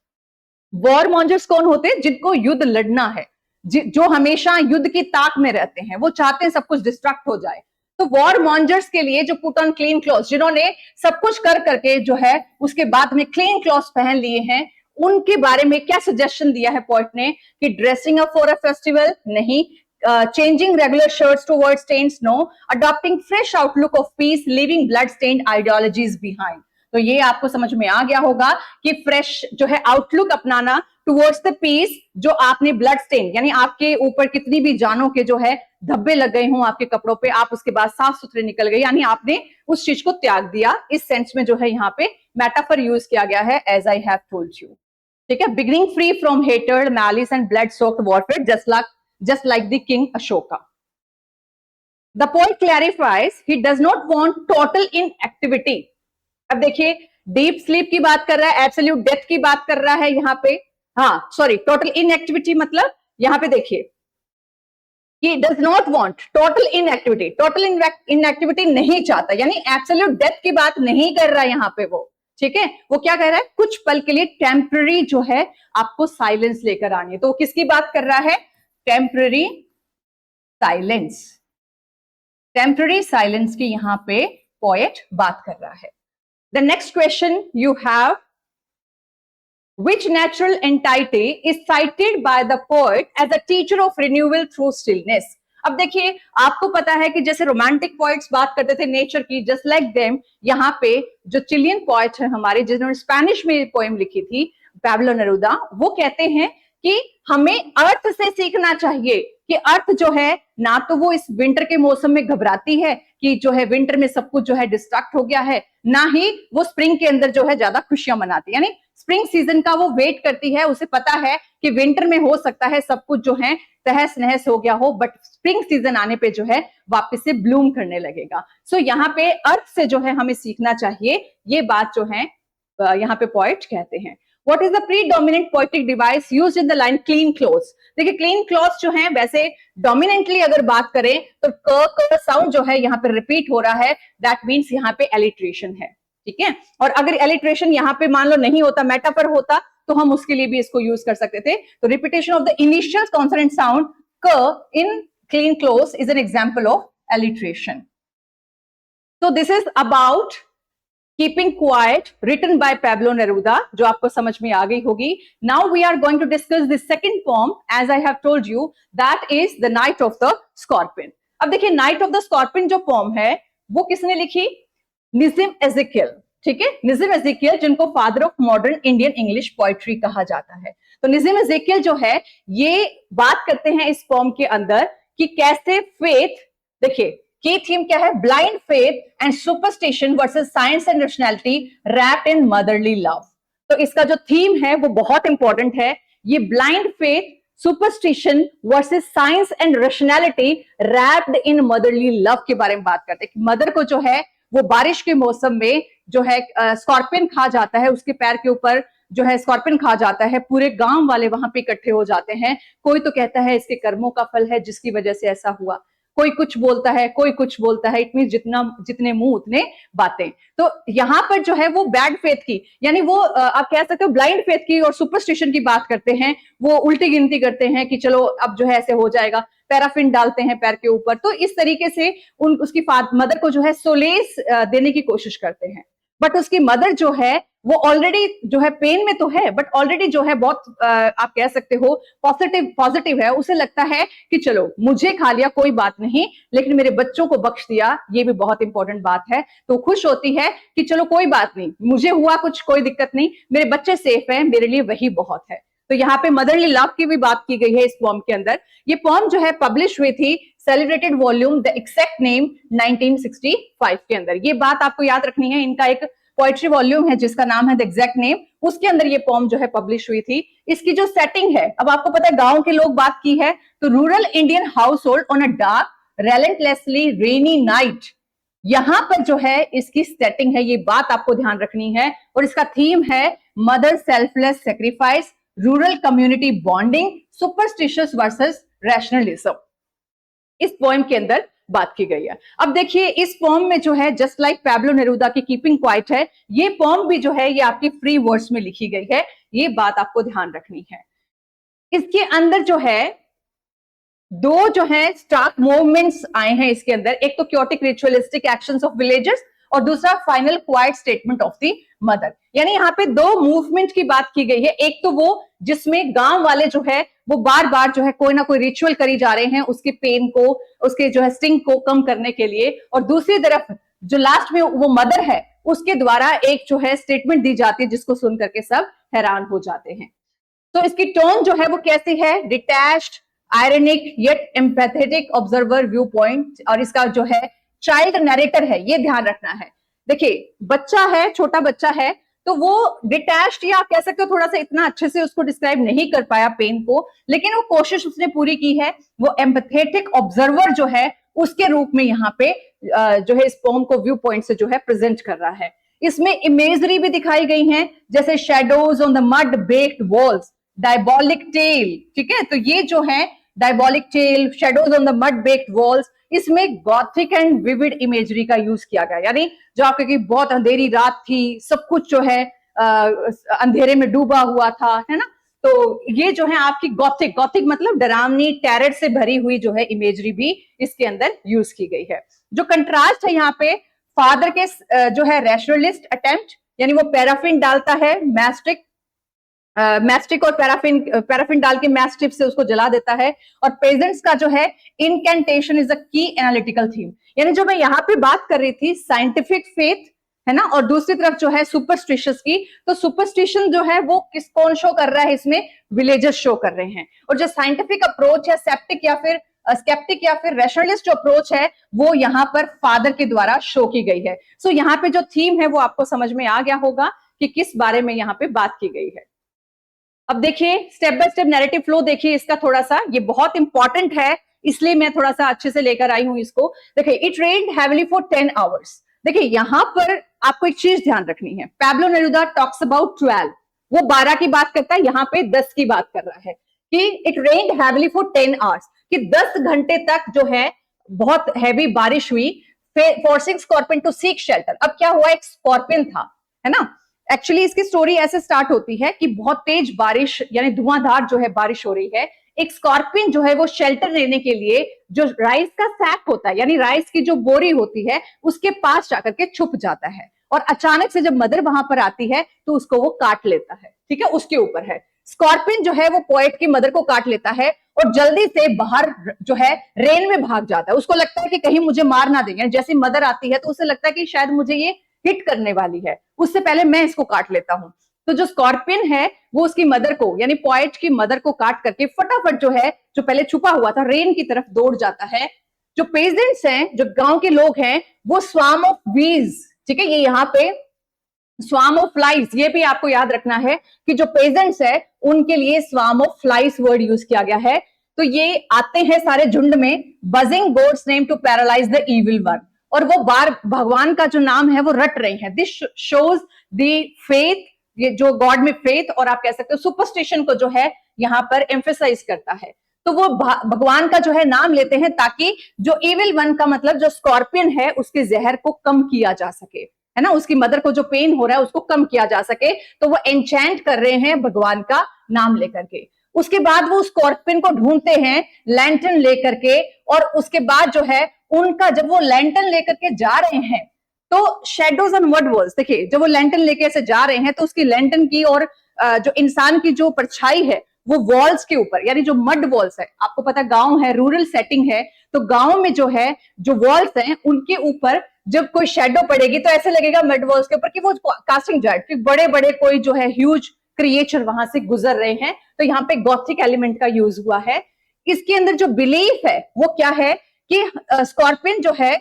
Warmongers कौन होते हैं? जिनको युद्ध लड़ना है, जो हमेशा युद्ध की ताक में रहते हैं, वो चाहते हैं सब कुछ डिस्ट्रक्ट हो जाए। तो वॉर मॉन्जर्स के लिए जो पुट ऑन क्लीन क्लॉथ्स, जिन्होंने सब कुछ कर करके जो है उसके बाद में क्लीन क्लॉथ्स पहन लिए हैं, उनके बारे में क्या सजेशन दिया है पोएट ने कि dressing up for a festival नहीं, changing regular shirts to avoid stains no, adopting fresh outlook of peace, leaving blood stained ideologies behind। तो ये आपको समझ में आ गया होगा कि फ्रेश जो है आउटलुक अपनाना टुवर्ड्स द पीस, जो आपने ब्लड स्टेन यानी आपके ऊपर कितनी भी जानों के जो है धब्बे लग गए हों आपके कपड़ों पे, आप उसके बाद साफ सुथरे निकल गए, यानी आपने उस चीज को त्याग दिया। इस सेंस में जो है यहाँ पे मेटाफर यूज किया गया है, as I have told you. ठीक है, beginning free from hatred malice and blood soaked warfare just like the king Ashoka. The poet clarifies he does not want total inactivity। अब देखिए डीप स्लीप की बात कर रहा है, एब्सोल्यूट डेथ की बात कर रहा है यहाँ पे। हाँ सॉरी, टोटल इनएक्टिविटी मतलब यहाँ पे देखिए he does not want total inactivity, total inactivity नहीं चाहता, यानी एब्सोल्यूट डेथ की बात नहीं कर रहा है यहाँ पे वो। ठीक है, वो क्या कह रहा है, कुछ पल के लिए टेम्पररी जो है आपको साइलेंस लेकर आनी है। तो किसकी बात कर रहा है? टेम्पररी साइलेंस, टेम्पररी साइलेंस की यहां पे पोएट बात कर रहा है। The next question you have, which natural entity is cited by the poet as a teacher of renewal through stillness? अब देखिए आपको पता है कि जैसे रोमांटिक पोएट्स बात करते थे नेचर की, जस्ट लाइक देम, यहाँ पे जो चिलियन पोएट है हमारे, जिन्होंने स्पेनिश में पोएम लिखी थी, पैब्लो नेरुदा, वो कहते हैं कि हमें अर्थ से सीखना चाहिए कि अर्थ जो है ना तो वो इस विंटर के मौसम में घबराती है कि जो है विंटर में सब कुछ जो है डिस्ट्रैक्ट हो गया है, ना ही वो स्प्रिंग के अंदर जो है ज्यादा खुशियां मनाती है, यानी स्प्रिंग सीजन का वो वेट करती है। उसे पता है कि विंटर में हो सकता है सब कुछ जो है तहस नहस हो गया हो, बट स्प्रिंग सीजन आने पे जो है वापस से ब्लूम करने लगेगा। सो यहाँ पे अर्थ से जो है हमें सीखना चाहिए, ये बात जो है यहाँ पे पोएट कहते हैं। What is the predominant poetic device used in the line clean clothes? देखिए clean clothes जो है, वैसे dominantly अगर बात करें तो क साउंड जो है यहाँ पे रिपीट हो रहा है, that means यहाँ पे alliteration है। ठीक है, और अगर alliteration यहाँ पे मान लो नहीं होता, मेटाफर होता, तो हम उसके लिए भी इसको यूज कर सकते थे। तो repetition of the initial consonant sound क in clean clothes is an example of alliteration. So this is about Keeping Quiet, written by Pablo Neruda, जो आपको समझ में आ गई होगी। Now we are going to discuss the second poem, as I have told you, that is the Night of the Scorpion। अब देखिए Night of the Scorpion जो poem है वो किसने लिखी? निज़िम एज़ेकियल। ठीक है, निज़िम एज़ेकियल जिनको father of modern Indian English poetry कहा जाता है। तो निज़िम एज़ेकियल जो है ये बात करते हैं इस पोम के अंदर कि कैसे फेथ, देखिए की थीम क्या है, blind faith and superstition versus science and rationality wrapped in motherly love. तो इसका जो थीम है वो बहुत इंपॉर्टेंट है, ये blind faith, superstition versus science and rationality wrapped in motherly love के बारे में बात करते हैं कि मदर को जो है वो बारिश के मौसम में जो है स्कॉर्पियन खा जाता है, उसके पैर के ऊपर जो है स्कॉर्पियन खा जाता है, पूरे गांव वाले वहां पे इकट्ठे हो जाते हैं। कोई तो कहता है इसके कर्मों का फल है जिसकी वजह से ऐसा हुआ, कोई कुछ बोलता है, कोई कुछ बोलता है। इट मीन जितने मुंह उतने बातें। तो यहाँ पर जो है वो बैड फेथ की, यानी वो आप कह सकते हो ब्लाइंड फेथ की और सुपरस्टिशन की बात करते हैं। वो उल्टी गिनती करते हैं कि चलो अब जो है ऐसे हो जाएगा, पैराफिन डालते हैं पैर के ऊपर। तो इस तरीके से उसकी मदर को जो है सोलेस देने की कोशिश करते हैं। बट उसकी मदर जो है वो ऑलरेडी जो है पेन में तो है, बट ऑलरेडी जो है बहुत आप कह सकते हो पॉजिटिव है। उसे लगता है कि चलो मुझे खा लिया कोई बात नहीं, लेकिन मेरे बच्चों को बख्श दिया, ये भी बहुत इंपॉर्टेंट बात है। तो खुश होती है कि चलो कोई बात नहीं, मुझे हुआ कुछ, कोई दिक्कत नहीं, मेरे बच्चे सेफ हैं, मेरे लिए वही बहुत है। तो यहाँ पे मदरली लव की भी बात की गई है इस पोम के अंदर। ये पोम जो है पब्लिश हुई थी celebrated volume the exact name 1965 के अंदर। ये बात आपको याद रखनी है, इनका एक पोएट्री वॉल्यूम है जिसका नाम है द एग्जैक्ट नेम, उसके अंदर ये पोम जो है पब्लिश हुई थी। इसकी जो सेटिंग है, अब आपको पता है गांव के लोग बात की है, तो rural Indian household on a dark relentlessly rainy night, यहां पर जो है इसकी सेटिंग है, ये बात आपको ध्यान रखनी है। और इसका थीम है mother selfless sacrifice, rural community bonding, superstitious versus rationalism, इस पोएम के अंदर बात की गई है। अब देखिए इस पोम में जो है जस्ट लाइक पैब्लो नेरूदा की कीपिंग क्वाइट है, ये पोम भी जो है ये आपकी फ्री वर्ड्स में लिखी गई है, ये बात आपको ध्यान रखनी है। इसके अंदर जो है दो जो है स्टार्क मूवमेंट्स आए हैं इसके अंदर, एक तो chaotic ritualistic actions of villagers और दूसरा final quite statement of the mother. यानी यहाँ पे दो मूवमेंट की बात की गई है, एक तो वो जिसमें गांव वाले जो है वो बार बार जो है कोई ना कोई रिचुअल करी जा रहे हैं उसके पेन को, उसके जो है स्टिंग को कम करने के लिए, और दूसरी तरफ जो लास्ट में वो मदर है उसके द्वारा एक जो है स्टेटमेंट दी जाती है जिसको सुन करके सब हैरान हो जाते हैं। तो इसकी टोन जो है वो कैसी है, detached, ironic yet empathetic observer view point, और इसका जो है चाइल्ड नरेटर है, ये ध्यान रखना है। देखिए बच्चा है, छोटा बच्चा है, तो वो डिटैच्ड या आप कह सकते हो थोड़ा सा इतना अच्छे से उसको डिस्क्राइब नहीं कर पाया पेन को, लेकिन वो कोशिश उसने पूरी की है। वो एम्पैथेटिक ऑब्जर्वर जो है उसके रूप में यहाँ पे जो है इस पोम को व्यू पॉइंट से जो है प्रेजेंट कर रहा है। इसमें इमेजरी भी दिखाई गई है, जैसे shadows on the mud baked walls, diabolic tail, ठीक है, तो ये जो है diabolic tail, shadows on the mud baked walls, इसमें गॉथिक एंड विविड इमेजरी का यूज किया गया। यानी जो आपके की बहुत अंधेरी रात थी, सब कुछ जो है अंधेरे में डूबा हुआ था, है ना, तो ये जो है आपकी गॉथिक मतलब डरावनी, टेरर से भरी हुई जो है इमेजरी भी इसके अंदर यूज की गई है। जो कंट्रास्ट है यहाँ पे फादर के जो है रैशनलिस्ट अटेम्प्ट, यानी वो पैराफिन डालता है, मैस्टिक और पैराफिन डाल के मैस्टिप से उसको जला देता है, और पेजेंट्स का जो है इनकेंटेशन इज अ की एनालिटिकल थीम। यानी जो मैं यहाँ पे बात कर रही थी साइंटिफिक फेथ है ना, और दूसरी तरफ जो है सुपरस्टिशियस की, तो सुपरस्टिशन जो है वो किस कौन शो कर रहा है, इसमें विलेजर्स शो कर रहे हैं, और जो साइंटिफिक अप्रोच है सेप्टिक या फिर रैशनलिस्ट जो अप्रोच है वो यहाँ पर फादर के द्वारा शो की गई है। सो यहाँ पे जो थीम है वो आपको समझ में आ गया होगा कि किस बारे में यहाँ पे बात की गई है। अब देखिए step by step narrative flow देखिए इसका थोड़ा सा, ये बहुत इंपॉर्टेंट है इसलिए मैं थोड़ा सा अच्छे से लेकर आई हूं इसको। देखिए it rained heavily for 10 hours. देखिए यहां पर आपको एक चीज ध्यान रखनी है, पैब्लो नेरूदा टॉक्स अबाउट 12, वो 12 की बात करता है, यहाँ पे 10 की बात कर रहा है कि it rained heavily for 10 hours, कि 10 घंटे तक जो है बहुत हैवी बारिश हुई, forcing scorpion to seek shelter. अब क्या हुआ, एक स्कॉर्पियन था, है ना, एक्चुअली इसकी स्टोरी ऐसे स्टार्ट होती है कि बहुत तेज बारिश यानी धुआंधार जो है बारिश हो रही है, एक स्कॉर्पियन जो है वो शेल्टर लेने के लिए जो राइस का सैक होता है यानी राइस की जो बोरी होती है उसके पास जाकर के छुप जाता है, और अचानक से जब मदर वहां पर आती है तो उसको वो काट लेता है, ठीक है, उसके ऊपर है स्कॉर्पियन जो है वो पोएट की मदर को काट लेता है और जल्दी से बाहर जो है रेन में भाग जाता है। उसको लगता है कि कहीं मुझे मार ना देंगे, जैसे मदर आती है तो उसे लगता है कि शायद मुझे ये हिट करने वाली है, उससे पहले मैं इसको काट लेता हूं। तो जो स्कॉर्पियन है वो उसकी मदर को यानी पोएट की मदर को काट करके फटाफट जो है जो पहले छुपा हुआ था रेन की तरफ दौड़ जाता है। जो पेजेंट्स हैं, जो गांव के लोग हैं, वो स्वार्म ऑफ बीज, ठीक है, ये यहाँ पे स्वार्म ऑफ फ्लाइज, ये भी आपको याद रखना है कि जो पेजेंट्स है उनके लिए swarm of flies word use किया गया है। तो ये आते हैं सारे झुंड में, buzzing God's name to paralyse the evil one, और वो बार भगवान का जो नाम है वो रट रहे हैं। दिस शोज द फेथ, ये जो गॉड में फेथ और आप कह सकते हो सुपरस्टिशन को जो है यहाँ पर एम्फेसाइज करता है। तो वो भगवान का जो है नाम लेते हैं ताकि जो इविल वन का मतलब जो स्कॉर्पियन है उसके जहर को कम किया जा सके, है ना, उसकी मदर को जो पेन हो रहा है उसको कम किया जा सके। तो वो एन्चेंट कर रहे हैं भगवान का नाम लेकर के। उसके बाद वो स्कॉर्पियन को ढूंढते हैं लैंटर्न लेकर के, और उसके बाद जो है उनका जब वो लैंटर्न लेकर के जा रहे हैं तो शेडोज ऑन व्हाट वॉल्स, देखिए जब वो लैंटर्न लेके ऐसे जा रहे हैं तो उसकी लैंटर्न की और जो इंसान की जो परछाई है वो वॉल्स के ऊपर, यानी जो मड वॉल्स है, आपको पता गांव है, रूरल सेटिंग है, तो गांव में जो है जो वॉल्स हैं उनके ऊपर जब कोई शेडो पड़ेगी तो ऐसे लगेगा मड वॉल्स के ऊपर कि वो कास्टिंग जाट कि बड़े बड़े कोई जो है ह्यूज क्रिएचर वहां से गुजर रहे हैं। तो यहाँ पे गॉथिक एलिमेंट का यूज हुआ है। इसके अंदर जो बिलीफ है वो क्या है कि स्कॉर्पियन जो है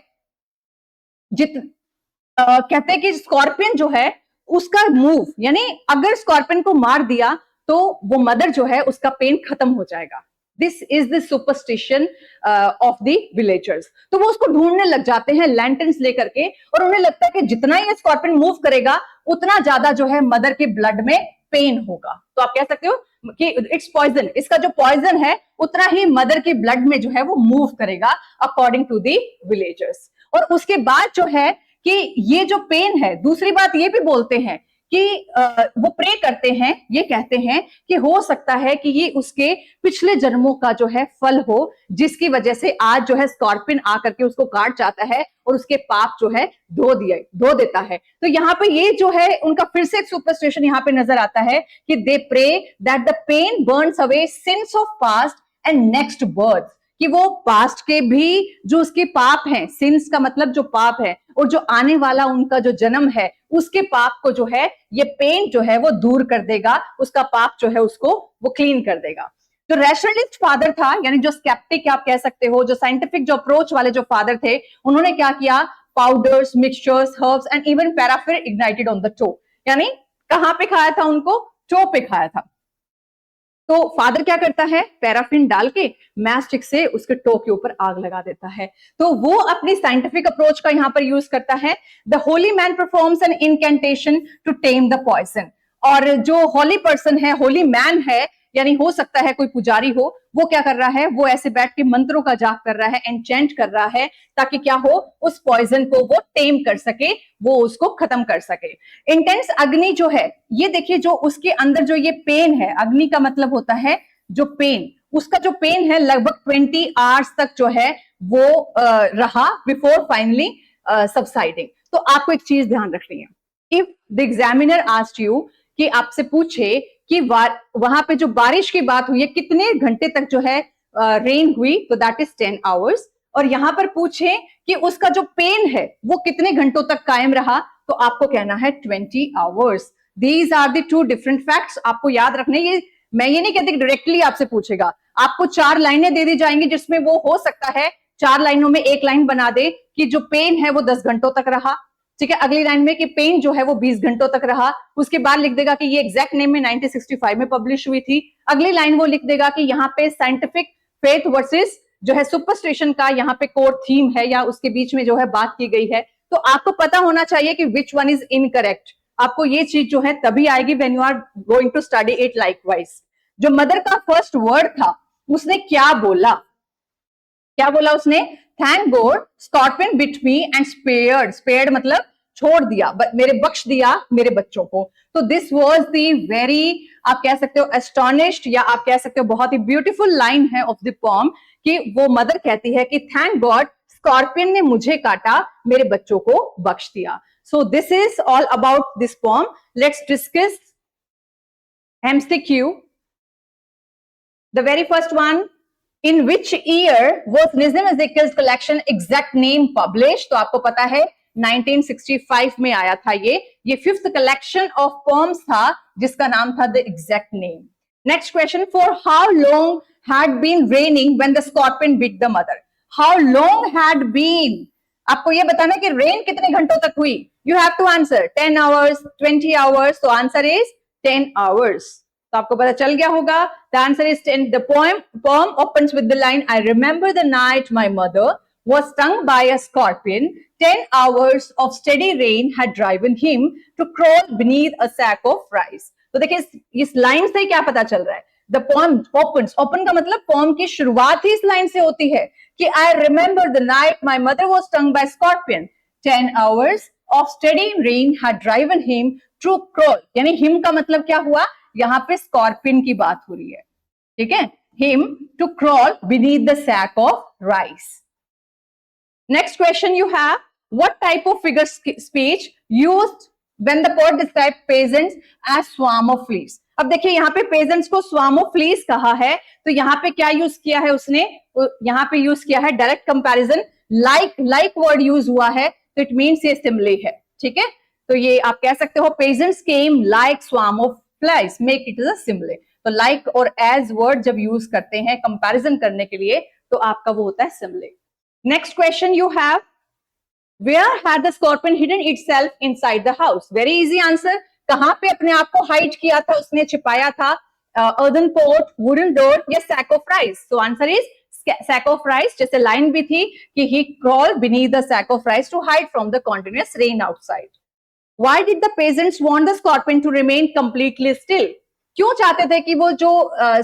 कहते हैं कि स्कॉर्पियन जो है उसका मूव, यानी अगर स्कॉर्पियन को मार दिया तो वो मदर जो है उसका पेन खत्म हो जाएगा। This is the superstition of the villagers. तो वो उसको ढूंढने लग जाते हैं लैंटर्न्स लेकर के, और उन्हें लगता है कि जितना ये स्कॉर्पियन मूव करेगा उतना ज्यादा जो है मदर के ब्लड में पेन होगा। तो आप कह सकते हो कि इट्स पॉइजन, इसका जो पॉइजन है उतना ही मदर के ब्लड में जो है वो मूव करेगा अकॉर्डिंग टू द विलेजर्स। और उसके बाद जो है कि ये जो पेन है, दूसरी बात ये भी बोलते हैं कि वो प्रे करते हैं, ये कहते हैं कि हो सकता है कि ये उसके पिछले जन्मों का जो है फल हो, जिसकी वजह से आज जो है स्कॉर्पियन आकर के उसको काट जाता है और उसके पाप जो है धो देता है। तो यहाँ पे ये जो है उनका फिर से एक सुपरस्टिशन यहाँ पे नजर आता है कि they pray that the pain burns away sins of past and next birth, कि वो पास्ट के भी जो उसके पाप हैं, सिंस का मतलब जो पाप है, और जो आने वाला उनका जो जन्म है उसके पाप को जो है ये पेन जो है वो दूर कर देगा, उसका पाप जो है उसको वो क्लीन कर देगा। जो रैशनलिस्ट फादर था, यानी जो स्केप्टिक आप कह सकते हो, जो साइंटिफिक जो अप्रोच वाले जो फादर थे, उन्होंने क्या किया, powders, mixtures, herbs and even paraffin ignited on the toe, यानी कहां पे खाया था उनको, टो पे खाया था। तो फादर क्या करता है, पैराफिन डाल के मैस्टिक से उसके टो के ऊपर आग लगा देता है। तो वो अपनी साइंटिफिक अप्रोच का यहां पर यूज करता है। The holy man performs an incantation to tame the poison. और जो होली पर्सन है, होली मैन है, यानी हो सकता है कोई पुजारी हो, वो क्या कर रहा है, वो ऐसे बैठ के मंत्रों का जाप कर रहा है, एनचेंट कर रहा है, ताकि क्या हो, उस पॉइजन को वो टेम कर सके, वो उसको खत्म कर सके। इंटेंस अग्नि जो है, ये देखिए जो उसके अंदर जो ये पेन है, अग्नि का मतलब होता है जो पेन, उसका जो पेन है लगभग 20 आवर्स तक जो है वो रहा बिफोर फाइनली सबसाइडिंग। तो आपको एक चीज ध्यान रखनी है, if the examiner asked you कि आपसे पूछे कि वहां पे जो बारिश की बात हुई है कितने घंटे तक जो है रेन हुई, तो दैट इज 10 आवर्स। और यहां पर पूछे कि उसका जो पेन है वो कितने घंटों तक कायम रहा, तो आपको कहना है 20 hours. These are the two different facts, आपको याद रखने। ये मैं ये नहीं कहती कि डायरेक्टली आपसे पूछेगा, आपको 4 लाइनें दे दी जाएंगी जिसमें वो हो सकता है 4 लाइनों में एक लाइन बना दे कि जो पेन है वो 10 घंटों तक रहा, ठीक है, अगली लाइन में कि पेन जो है वो 20 घंटों तक रहा, उसके बाद लिख देगा कि ये एग्जैक्ट नेम में 1965 में पब्लिश हुई थी, अगली लाइन वो लिख देगा कि यहाँ पे साइंटिफिक फेथ वर्सेस जो है सुपरस्टिशन का यहाँ पे कोर थीम है, या उसके बीच में जो है बात की गई है। तो आपको पता होना चाहिए कि विच वन इज इनकरेक्ट। आपको ये चीज जो है तभी आएगी when you are going to study it likewise. जो मदर का फर्स्ट वर्ड था, उसने क्या बोला, क्या बोला उसने, thank God scorpion bit me and spared, spared मतलब छोड़ दिया, मेरे बख्श दिया मेरे बच्चों को। तो दिस वाज द वेरी, आप कह सकते हो एस्टोनिश्ड, या आप कह सकते हो बहुत ही ब्यूटीफुल लाइन है ऑफ द पोएम, कि वो मदर कहती है कि थैंक गॉड स्कॉर्पियन ने मुझे काटा, मेरे बच्चों को बख्श दिया। सो this is all about this poem. Let's discuss MCQ. The very first one, in which year was Nizam Ezekiel's collection exact name published? तो आपको पता है 1965 में आया था ये 5th collection of poems था जिसका नाम था The Exact Name. Next question, for how long had been raining when the scorpion bit the mother? How long had been? आपको ये बताना कि रेन कितने घंटों तक हुई. You have to answer 10 hours, 20 hours. तो आंसर is 10 hours. तो आपको पता चल गया होगा. The answer is 10. The poem opens with the line, I remember the night my mother was stung by a scorpion. 10 hours of steady rain had driven him to crawl beneath a sack of rice. तो देखिए इस line से क्या पता चल रहा है. The poem opens. Open का मतलब poem की शुरुआत ही इस लाइन से होती है कि I remember the night my mother was stung by a scorpion. 10 hours of steady rain had driven him to crawl. यानी him का मतलब क्या हुआ, यहाँ पे स्कॉर्पियन की बात हो रही है, ठीक है. Him to crawl beneath the sack of rice. Next question you have, What type of figure speech used when the poet described peasants as swarm of fleas? अब देखिए यहाँ पे peasants को swarm of fleas कहा है, तो यहाँ पे क्या यूज किया है उसने? यहाँ पे यूज किया है direct comparison, like word use हुआ है, तो इट मीन्स ये सिमिले है, ठीक है? तो ये आप कह सकते हो peasants came like swarm of flies, make it as a simile. तो like और as वर्ड जब यूज करते हैं कंपैरिजन करने के लिए, तो आपका वो होता है सिमिले. Next question you have, where had the scorpion hidden itself inside the house? Very easy answer. कहां पे अपने आप को हाइड किया था, उसने छिपाया था? earthen pot, wooden door या sack of rice? So answer is sack of rice. जैसे लाइन भी थी कि he crawled beneath the sack of rice to hide from the continuous rain outside. Why did the peasants want the scorpion to remain completely still? क्यों चाहते थे कि वो जो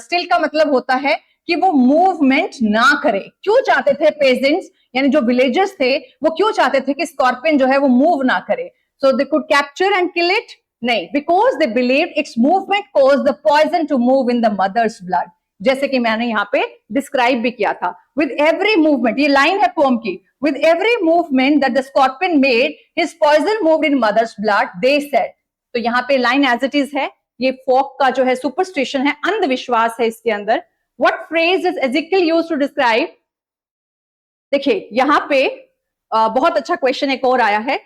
still का मतलब होता है कि वो मूवमेंट ना करे? क्यों चाहते थे पेजेंट्स, यानी जो विलेजर्स थे, वो क्यों चाहते थे कि स्कॉर्पियन जो है वो मूव ना करे? So they could capture and kill it? नहीं, because they believed its movement caused the poison to move in the mother's blood. जैसे कि मैंने यहाँ पे डिस्क्राइब भी किया था. विद एवरी मूवमेंट, ये लाइन है पोम की, with every movement that the scorpion made his poison moved in mother's blood, they said. तो यहाँ पे लाइन एज इट इज है. ये फोक का जो है सुपरस्टिशन है, अंधविश्वास है इसके अंदर. What phrase is Ezekiel used to describe? देखिए यहाँ पे बहुत अच्छा क्वेश्चन एक और आया है.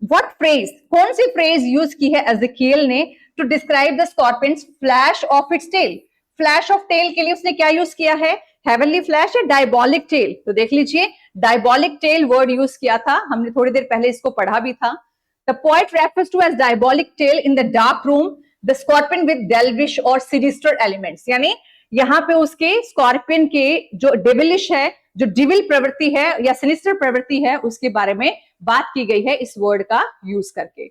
What phrase, कौन सी फ्रेज यूज की है एजेकियल ने to describe the scorpion's flash of its tail? Flash of tail के लिए उसने क्या यूज किया है? हेवनली फ्लैश या डायबॉलिक टेल? तो देख लीजिए, डायबॉलिक टेल वर्ड यूज किया था, हमने थोड़ी देर पहले इसको पढ़ा भी था. The poet refers to as diabolic tail in the dark room the scorpion with devilish और सिनिस्टर एलिमेंट्स. यानी यहाँ पे उसके स्कॉर्पियन के जो डेविलिश है, जो डिविल प्रवृत्ति है या सिनिस्टर प्रवृत्ति है, उसके बारे में बात की गई है इस वर्ड का यूज करके.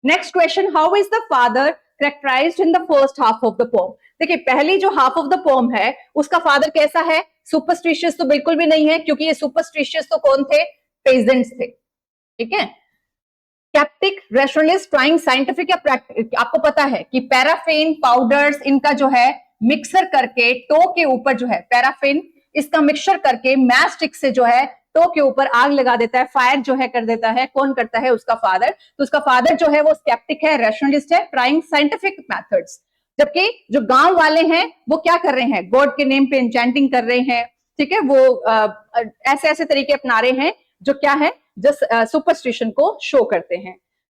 Next question, how is the father characterised in the first half of the poem? देखिए पहली जो हाफ ऑफ द पोम है उसका फादर कैसा है? सुपरस्टिशियस तो बिल्कुल भी नहीं है, क्योंकि ये सुपरस्टिशियस तो कौन थे? पेजेंट्स थे, ठीक है? स्केप्टिक, रैशनलिस्ट, ट्राइंग साइंटिफिक या प्रैक्टिकल? आपको पता है कि पैराफिन पाउडर्स इनका जो है मिक्सर करके टो के ऊपर जो है पैराफिन, इसका मिक्सचर करके मैच स्टिक से जो है टो के ऊपर आग लगा देता है, फायर जो है कर देता है. कौन करता है? उसका फादर. तो उसका फादर जो है वो स्केप्टिक है, रैशनलिस्ट है, ट्राइंग साइंटिफिक मेथड्स. जबकि जो गांव वाले हैं वो क्या कर रहे हैं? गॉड के नेम पे एन्चेंटिंग कर रहे हैं, ठीक है? वो ऐसे ऐसे तरीके अपना रहे हैं जो क्या है, जो सुपरस्टिशन को शो करते हैं.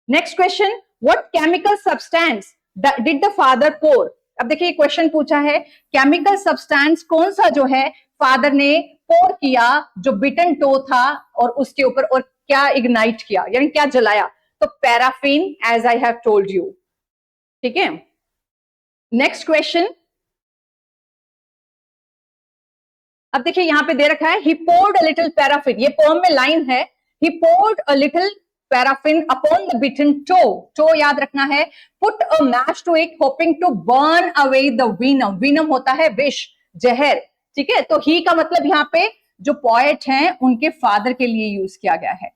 Next question, what chemical substance did the father pour? अब देखिए क्वेश्चन पूछा है, केमिकल सब्सटेंस कौन सा जो है फादर ने पोर किया जो बिटन टो था और उसके ऊपर, और क्या इग्नाइट किया, यानी क्या जलाया? तो paraffin, as I have told you, ठीक है? नेक्स्ट क्वेश्चन, अब देखिए यहां पे दे रखा है, he poured a little paraffin. ये पोम में लाइन है, he poured a little paraffin upon the bitten toe. Toe याद रखना है. Put a match to it hoping to burn away the venom. Venom होता है विष, जहर, ठीक है? तो ही का मतलब यहाँ पे जो पोएट हैं उनके फादर के लिए यूज किया गया है,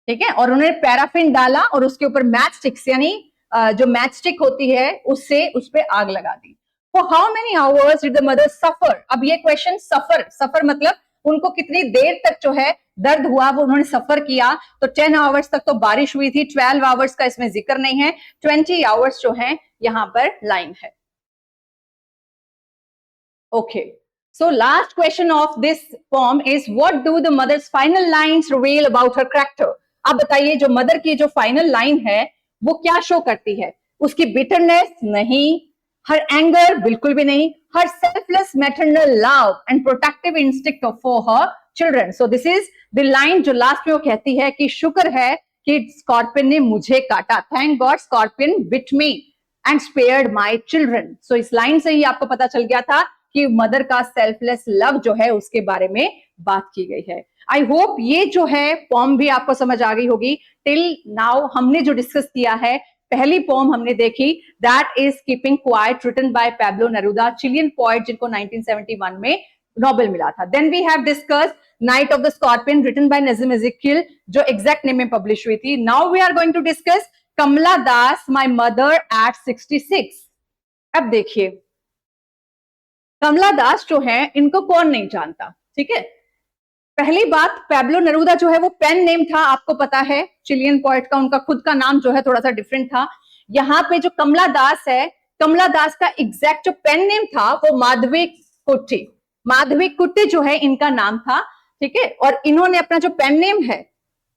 ठीक है? और उन्होंने पैराफिन डाला और उसके ऊपर मैच स्टिक्स, यानी जो मैच स्टिक होती है उससे उस पर आग लगा दी. For how many hours did the mother suffer? अब ये क्वेश्चन, सफर मतलब उनको कितनी देर तक जो है दर्द हुआ, वो उन्होंने सफर किया. तो 10 आवर्स तक तो बारिश हुई थी, 12 आवर्स का इसमें जिक्र नहीं है, 20 आवर्स जो है यहाँ पर लाइन है. Okay, so last question of this poem is what do the mother's final lines reveal about her character? आप बताइए, जो मदर की जो फाइनल लाइन है वो क्या शो करती है? उसकी बिटरनेस? नहीं. Her anger? बिल्कुल भी नहीं. Her selfless maternal love and protective instinct for her children. So this is the line जो लास्ट में वो कहती है कि शुक्र है कि स्कॉर्पियन ने मुझे काटा. Thank God scorpion bit me and spared my children. So इस लाइन से ही आपको पता चल गया था कि मदर का सेल्फलेस लव जो है उसके बारे में बात की गई है. आई होप ये जो है पोम भी आपको समझ आ गई होगी. टिल नाउ हमने जो डिस्कस किया है, पहली पोम हमने देखी, that is keeping quiet, written by Pablo Neruda, Chilean poet जिनको 1971 में नोबेल मिला था. Then we have discussed night of the scorpion, written by Nissim Ezekiel, जो एग्जैक्ट नेम में पब्लिश हुई थी. Now we are going to discuss Kamala Das, my mother at 66. अब देखिए कमला दास जो है, इनको कौन नहीं जानता, ठीक है? पहली बात, पैब्लो नेरूदा जो है वो पेन नेम था, आपको पता है, चिलियन पोएट का, उनका खुद का नाम जो है थोड़ा सा डिफरेंट था। यहाँ पे जो कमला दास है, कमला दास का एग्जैक्ट जो पेन नेम था वो माधवी कुट्टी, माधवी कुट्टी जो है इनका नाम था, ठीक है। और इन्होंने अपना जो पेन नेम है,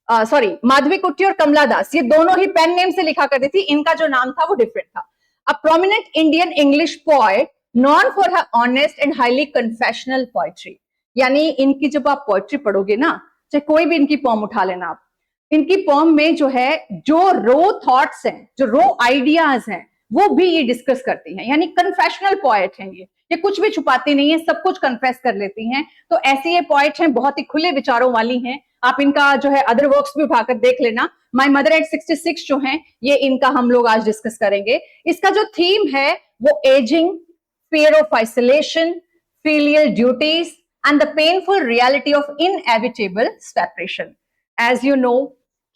सॉरी, माधवी कुट्टी और कमला दास ये दोनों ही पेन नेम से लिखा करती थी, इनका जो नाम था वो डिफरेंट था। A prominent Indian English poet non for her honest and highly confessional poetry, यानी इनकी जब आप पोएट्री पढ़ोगे ना, चाहे कोई भी इनकी पोम उठा लेना आप, इनकी पोम में जो है जो रो थॉट्स हैं, जो रो आइडियाज हैं, वो भी ये डिस्कस करती हैं, यानी कन्फेशनल पोएट हैं ये कुछ भी छुपाती नहीं है, सब कुछ कन्फेस कर लेती हैं। तो ऐसे ये पोएट हैं, बहुत ही खुले विचारों वाली हैं। आप इनका जो है अदर वर्क्स भी उठाकर देख लेना। माय मदर एट 66 जो है ये इनका हम लोग आज डिस्कस करेंगे। इसका जो थीम है वो ageing, fear of isolation, filial duties, and the painful reality of inevitable separation. As you know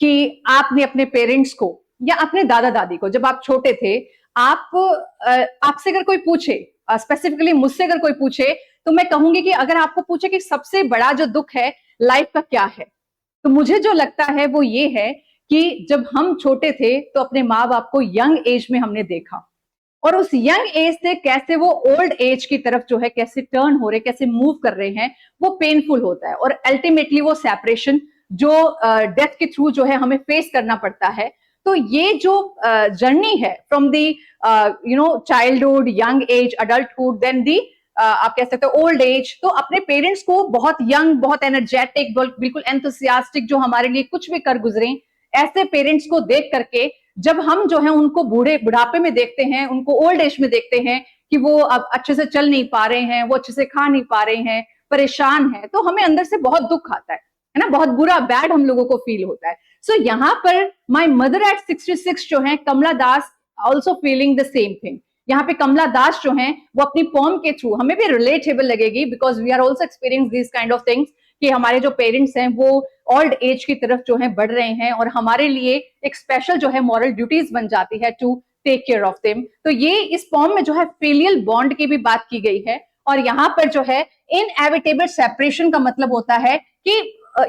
कि आपने अपने पेरेंट्स को या अपने दादा दादी को, जब आप छोटे थे, आपसे अगर कोई पूछे, स्पेसिफिकली मुझसे अगर कोई पूछे, तो मैं कहूंगी कि अगर आपको पूछे कि सबसे बड़ा जो दुख है लाइफ का क्या है, तो मुझे जो लगता है वो ये है कि जब हम छोटे थे तो अपने माँ बाप को यंग एज में हमने देखा, और उस यंग एज से कैसे वो ओल्ड एज की तरफ जो है कैसे टर्न हो रहे, कैसे मूव कर रहे हैं, वो पेनफुल होता है। और अल्टीमेटली वो सेपरेशन जो डेथ के थ्रू जो है हमें फेस करना पड़ता है। तो ये जो जर्नी है from the childhood, young age, adulthood, then the आप कह सकते हो ओल्ड एज, तो अपने पेरेंट्स को बहुत यंग, बहुत एनर्जेटिक, बिल्कुल एंथुसियास्टिक, जो हमारे लिए कुछ भी कर गुजरे, ऐसे पेरेंट्स को देख करके जब हम जो है उनको बुढ़ापे में देखते हैं, उनको ओल्ड एज में देखते हैं कि वो अब अच्छे से चल नहीं पा रहे हैं, वो अच्छे से खा नहीं पा रहे हैं, परेशान है, तो हमें अंदर से बहुत दुख आता है ना, बहुत बुरा, बैड हम लोगों को फील होता है। सो यहाँ पर माय मदर एट 66 जो है, Kamala Das also feeling the same thing. यहाँ पे कमला दास जो है वो अपनी पोम के थ्रू, हमें भी रिलेटेबल लगेगी, because we are also experience this kind of things, कि हमारे जो पेरेंट्स हैं वो ओल्ड एज की तरफ जो है बढ़ रहे हैं, और हमारे लिए एक स्पेशल जो है मॉरल ड्यूटीज बन जाती है to take care of them. तो ये इस पोम में जो है फिलियल बॉन्ड की भी बात की गई है, और यहाँ पर जो है इनएविटेबल सेपरेशन का मतलब होता है कि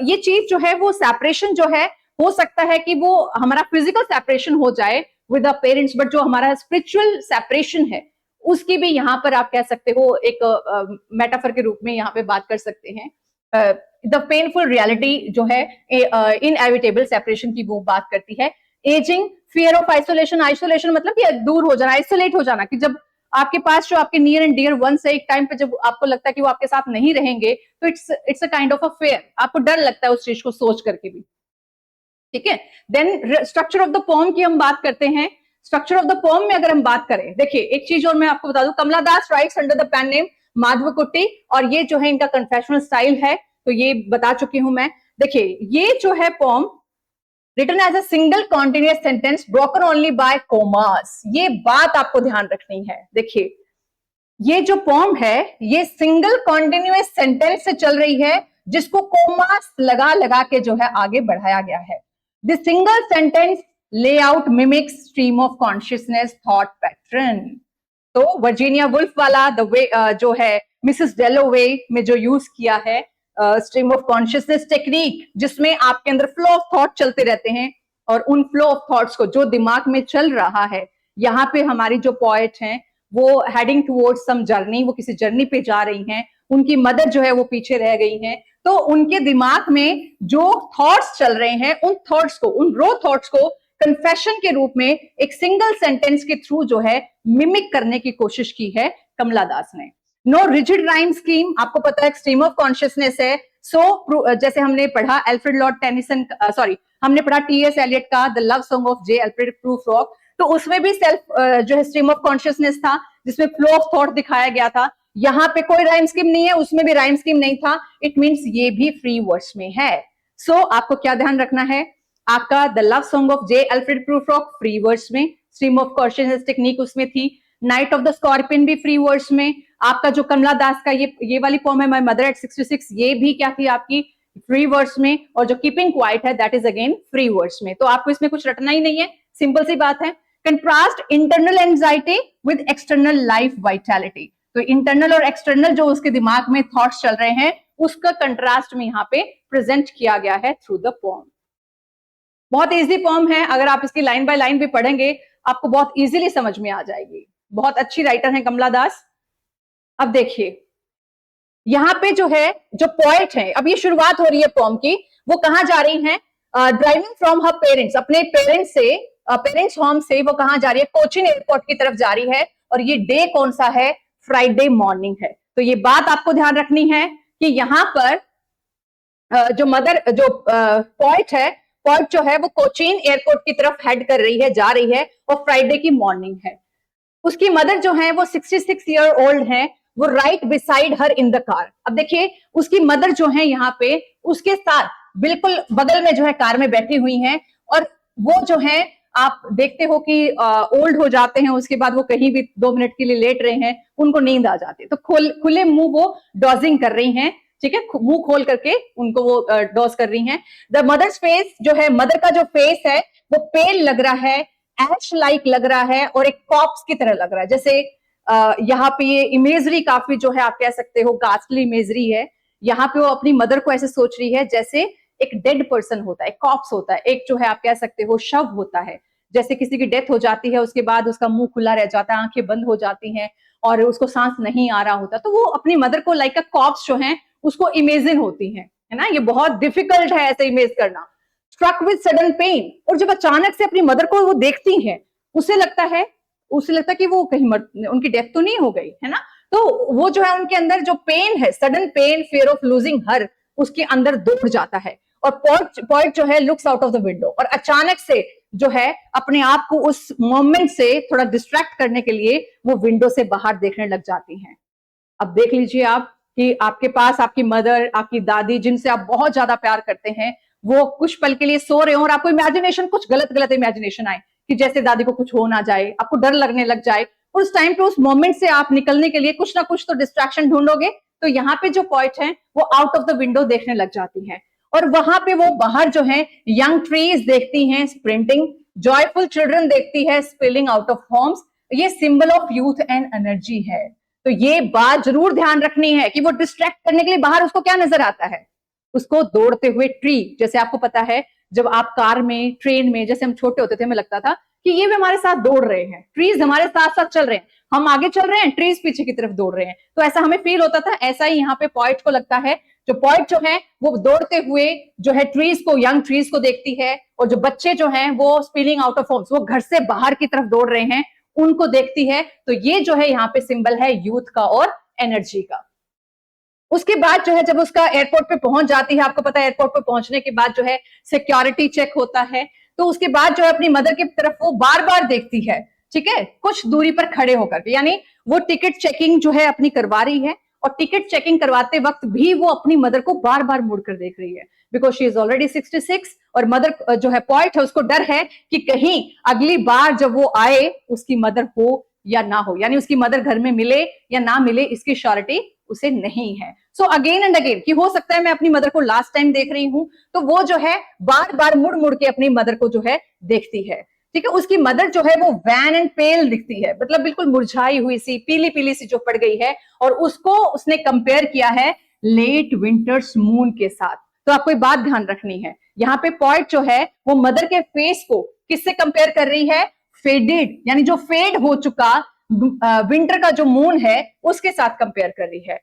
ये चीज जो है वो सेपरेशन जो है, हो सकता है कि वो हमारा फिजिकल सेपरेशन हो जाए विद द पेरेंट्स, बट जो हमारा स्पिरिचुअल सेपरेशन है उसकी भी यहाँ पर आप कह सकते हो एक मेटाफर के रूप में यहाँ पे बात कर सकते हैं। द पेनफुल रियलिटी जो है इनएविटेबल सेपरेशन की वो बात करती है। Ageing, fear of isolation, isolation मतलब कि दूर हो जाना, आइसोलेट हो जाना, कि जब आपके पास जो आपके नियर एंड डियर वंस है, एक टाइम पे जब आपको लगता है कि वो आपके साथ नहीं रहेंगे, तो it's a kind of a fair, आपको डर लगता है उस चीज को सोच करके भी, ठीक है। Then structure of the poem की हम बात करते हैं। स्ट्रक्चर ऑफ द पोम में अगर हम बात करें, देखिए एक चीज और मैं आपको बता दूं, Kamala Das writes under the pen name Madhav Kutty, और ये जो है इनका कन्फेशनल स्टाइल है, तो ये बता चुकी हूं मैं। देखिए ये जो है pome written as a single continuous sentence broken only by commas, ये बात आपको ध्यान रखनी है। देखिए ये जो पोम है ये सिंगल कॉन्टिन्यूअस सेंटेंस से चल रही है, जिसको कोमास लगा लगा के जो है आगे बढ़ाया गया है। This single sentence layout mimics stream of consciousness thought pattern. तो वर्जीनिया वुल्फ वाला द वे जो है मिसेस डेलोवे में जो यूज किया है स्ट्रीम ऑफ कॉन्शियसनेस टेक्निक, जिसमें आपके अंदर फ्लो ऑफ थॉट चलते रहते हैं, और उन फ्लो ऑफ थॉट्स को जो दिमाग में चल रहा है, यहाँ पे हमारी जो पोएट हैं वो हेडिंग टुवर्ड्स सम जर्नी, वो किसी जर्नी पे जा रही हैं, उनकी मदर जो है वो पीछे रह गई हैं, तो उनके दिमाग में जो थॉट्स चल रहे हैं, उन थॉट्स को, उन रो थॉट्स को कन्फेशन के रूप में एक सिंगल सेंटेंस के थ्रू जो है मिमिक करने की कोशिश की है कमला दास ने। नो रिजिड राइम स्कीम, आपको पता है स्ट्रीम ऑफ कॉन्शियसनेस है। सो जैसे हमने पढ़ा एल्फ्रेड लॉर्ड टेनिसन, सॉरी हमने पढ़ा टीएस एलियट का the love song of J Alfred Prufrock, तो उसमें भी सेल्फ जो है स्ट्रीम ऑफ कॉन्शियसनेस था, जिसमें फ्लो ऑफ थॉट दिखाया गया था। यहाँ पे कोई राइम स्कीम नहीं है, उसमें भी राइम स्कीम नहीं था, इट मींस ये भी फ्री वर्ड्स में है। सो आपको क्या ध्यान रखना है, आपका the love song of J Alfred Prufrock free words में, स्ट्रीम ऑफ कॉन्शियसनेस टेक्निक उसमें थी। नाइट ऑफ द स्कॉर्पियन भी फ्री वर्ड्स में। आपका जो कमला दास का ये वाली पोम है माय मदर एट 66, ये भी क्या थी आपकी फ्री वर्ड्स में, और जो कीपिंग क्वाइट है that is again free words में। तो आपको इसमें कुछ रटना ही नहीं है, सिंपल सी बात है। Contrast internal anxiety with external life vitality, तो इंटरनल और एक्सटर्नल जो उसके दिमाग में थॉट्स चल रहे हैं उसका कंट्रास्ट में यहाँ पे प्रेजेंट किया गया है थ्रू द पोम। बहुत इजी पोम है, अगर आप इसकी लाइन बाय लाइन भी पढ़ेंगे आपको बहुत इजीली समझ में आ जाएगी। बहुत अच्छी राइटर हैं कमला दास। अब देखिए यहाँ पे जो है जो पोएट है, अब ये शुरुआत हो रही है पोम की, वो कहाँ जा रही हैं? ड्राइविंग फ्रॉम हर पेरेंट्स, अपने पेरेंट्स से, पेरेंट्स होम से वो कहाँ जा रही है? कोचीन एयरपोर्ट की तरफ जा रही है। और ये डे कौन सा है? फ्राइडे मॉर्निंग है। तो ये बात आपको ध्यान रखनी है कि यहाँ पर जो मदर, जो पोएट है, पोएट जो है वो कोचीन एयरपोर्ट की तरफ हेड कर रही है, जा रही है, और फ्राइडे की मॉर्निंग है। उसकी मदर जो है वो 66 ईयर ओल्ड है, वो right beside her in the car. अब देखिए उसकी मदर जो है यहाँ पे उसके साथ बिल्कुल बगल में जो है कार में बैठी हुई हैं, और वो जो है आप देखते हो कि ओल्ड हो जाते हैं, उसके बाद वो कहीं भी 2 मिनट के लिए लेट रहे हैं, उनको नींद आ जाती है, तो खुले मुंह वो डॉजिंग कर रही हैं, ठीक है, मुंह खोल करके उनको वो डॉज कर रही हैं। द मदर्स फेस जो है, मदर का जो फेस है वो पेल लग रहा है, एश लाइक लग रहा है, और एक कॉप्स की तरह लग रहा है। जैसे यहाँ पे ये इमेजरी काफी जो है आप कह सकते हो गास्टली इमेजरी है। यहाँ पे वो अपनी मदर को ऐसे सोच रही है जैसे एक डेड पर्सन होता है, कॉप्स होता है, एक जो है आप कह सकते हो शव होता है। जैसे किसी की डेथ हो जाती है, उसके बाद उसका मुंह खुला रह जाता है, आंखें बंद हो जाती हैं और उसको सांस नहीं आ रहा होता, तो वो अपनी मदर को लाइक अ कॉप्स जो है उसको इमेजिन होती है ना। ये बहुत डिफिकल्ट है ऐसे इमेज करना। स्ट्रक विद सडन पेन, और जब अचानक से अपनी मदर को वो देखती है, उसे लगता है कि वो कहीं उनकी डेथ तो नहीं हो गई है ना। तो वो जो है उनके अंदर जो पेन है, sudden pain, fear of losing her, उसके अंदर दौड़ जाता है। और पोएट जो है looks out of the window, और अचानक से जो है अपने आप को उस मोमेंट से थोड़ा डिस्ट्रैक्ट करने के लिए वो विंडो से बाहर देखने लग जाती हैं। अब देख लीजिए आप कि आपके पास आपकी मदर, आपकी दादी, जिनसे आप बहुत ज्यादा प्यार करते हैं, वो कुछ पल के लिए सो रहे हो और आपको इमेजिनेशन, कुछ गलत इमेजिनेशन आए कि जैसे दादी को कुछ हो ना जाए, आपको डर लगने लग जाए, और उस टाइम पे, उस मोमेंट से आप निकलने के लिए कुछ ना कुछ तो डिस्ट्रैक्शन ढूंढोगे। तो यहाँ पे जो पोएट है वो आउट ऑफ द विंडो देखने लग जाती है, और वहां पे वो बाहर जो है यंग ट्रीज देखती हैं स्प्रिंटिंग, जॉयफुल चिल्ड्रन देखती है स्पिलिंग आउट ऑफ होम्स। ये symbol of youth and energy है। तो ये बात जरूर ध्यान रखनी है कि वो डिस्ट्रैक्ट करने के लिए बाहर उसको क्या नजर आता है? उसको दौड़ते हुए ट्री। जैसे आपको पता है जब आप कार में, ट्रेन में, जैसे हम छोटे होते थे, हमें लगता था कि ये भी हमारे साथ दौड़ रहे हैं, ट्रीज हमारे साथ साथ चल रहे हैं, हम आगे चल रहे हैं, ट्रीज पीछे की तरफ दौड़ रहे हैं। तो ऐसा हमें फील होता था, ऐसा ही यहाँ पे पोएट को लगता है। जो पोएट जो है वो दौड़ते हुए जो है ट्रीज को, यंग ट्रीज को देखती है, और जो बच्चे जो हैं वो स्पिलिंग आउट ऑफ होम्स, वो घर से बाहर की तरफ दौड़ रहे हैं, उनको देखती है। तो ये जो है यहाँ पे सिंबल है यूथ का और एनर्जी का। उसके बाद जो है जब उसका एयरपोर्ट पे पहुंच जाती है, आपको पता है एयरपोर्ट पे पहुंचने के बाद जो है सिक्योरिटी चेक होता है, तो उसके बाद जो है अपनी मदर की तरफ वो बार बार देखती है, ठीक है, कुछ दूरी पर खड़े होकर के, यानी वो टिकट चेकिंग जो है अपनी करवा रही है, और टिकट चेकिंग करवाते वक्त भी वो अपनी मदर को बार बार मुड़कर देख रही है, बिकॉज शी इज ऑलरेडी 66, और मदर जो है पोएट है उसको डर है कि कहीं अगली बार जब वो आए उसकी मदर हो या ना हो, यानी उसकी मदर घर में मिले या ना मिले, इसकी श्योरिटी उसे नहीं है। सो अगेन एंड अगेन कि हो सकता है मैं अपनी मदर को लास्ट टाइम देख रही हूं, तो वो जो है बार बार मुड़ मुड़ के अपनी मदर को जो है देखती है, ठीक है। उसकी मदर जो है वो वैन एंड पेल दिखती है, मतलब बिल्कुल मुरझाई हुई सी, पीली पीली सी जो पड़ गई है, और उसको उसने कंपेयर किया है लेट विंटर्स मून के साथ। तो आपको एक बात ध्यान रखनी है, यहाँ पे पोएट जो है वो मदर के फेस को किससे कंपेयर कर रही है? फेडेड, यानी जो फेड हो चुका विंटर का जो मून है उसके साथ कंपेयर कर रही है।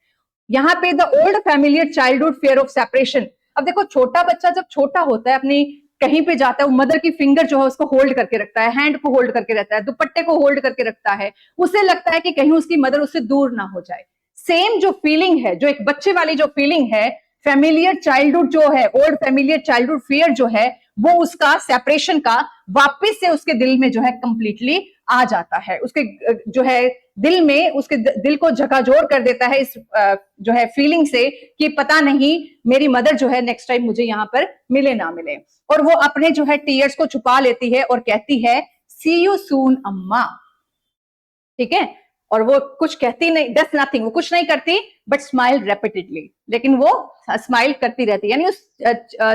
यहाँ पे the old familiar childhood fear of separation. अब देखो छोटा बच्चा जब छोटा होता है, अपनी कहीं पे जाता है, वो मदर की फिंगर जो है उसको होल्ड करके रखता है, हैंड को होल्ड करके रहता है, दुपट्टे को होल्ड करके रखता है, उसे लगता है कि कहीं उसकी मदर उससे दूर ना हो जाए। सेम जो फीलिंग है, जो एक बच्चे वाली जो फीलिंग है, फैमिलियर चाइल्डहुड जो है, ओल्ड फैमिलियर चाइल्डहुड फियर जो है, वो उसका सेपरेशन का वापस से उसके दिल में जो है कंप्लीटली आ जाता है, उसके जो है दिल में, उसके दिल को झकझोर कर देता है इस जो है फीलिंग से कि पता नहीं मेरी मदर जो है नेक्स्ट टाइम मुझे यहाँ पर मिले ना मिले। और वो अपने जो है टीयर्स को छुपा लेती है और कहती है सी यू सून अम्मा, ठीक है। और वो कुछ कहती नहीं, डस नथिंग, वो कुछ नहीं करती, बट स्माइल रेपिटेडली, लेकिन वो स्माइल करती रहती है, यानी उस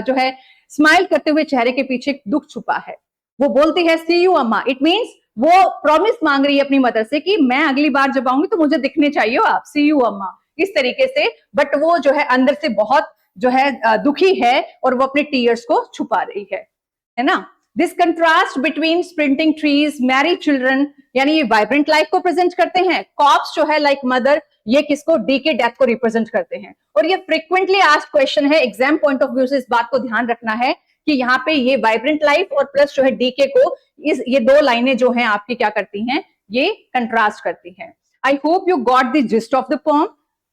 जो है स्माइल करते हुए चेहरे के पीछे दुख छुपा है। वो बोलती है सी यू अम्मा, इट मीन्स वो प्रॉमिस मांग रही है अपनी मदर से कि मैं अगली बार जब आऊंगी तो मुझे दिखने चाहिए हो आप, सी यू अम्मा। इस तरीके से, बट वो जो है अंदर से बहुत जो है दुखी है और वो अपने टीयर्स को छुपा रही है ना। This contrast between sprinting trees, married children, यानी ये वाइब्रेंट लाइफ को प्रेजेंट करते हैं। कॉप्स जो है लाइक मदर, ये किसको, डीके, डेथ को रिप्रेजेंट करते हैं। और ये फ्रिक्वेंटली आस्क्ड क्वेश्चन है, एग्जाम पॉइंट ऑफ व्यू से इस बात को ध्यान रखना है कि यहाँ पे ये वाइब्रेंट लाइफ और प्लस जो है डीके को, ये दो लाइनें जो हैं आपकी क्या करती हैं, ये कंट्रास्ट करती हैं। आई hope you got the gist of the poem.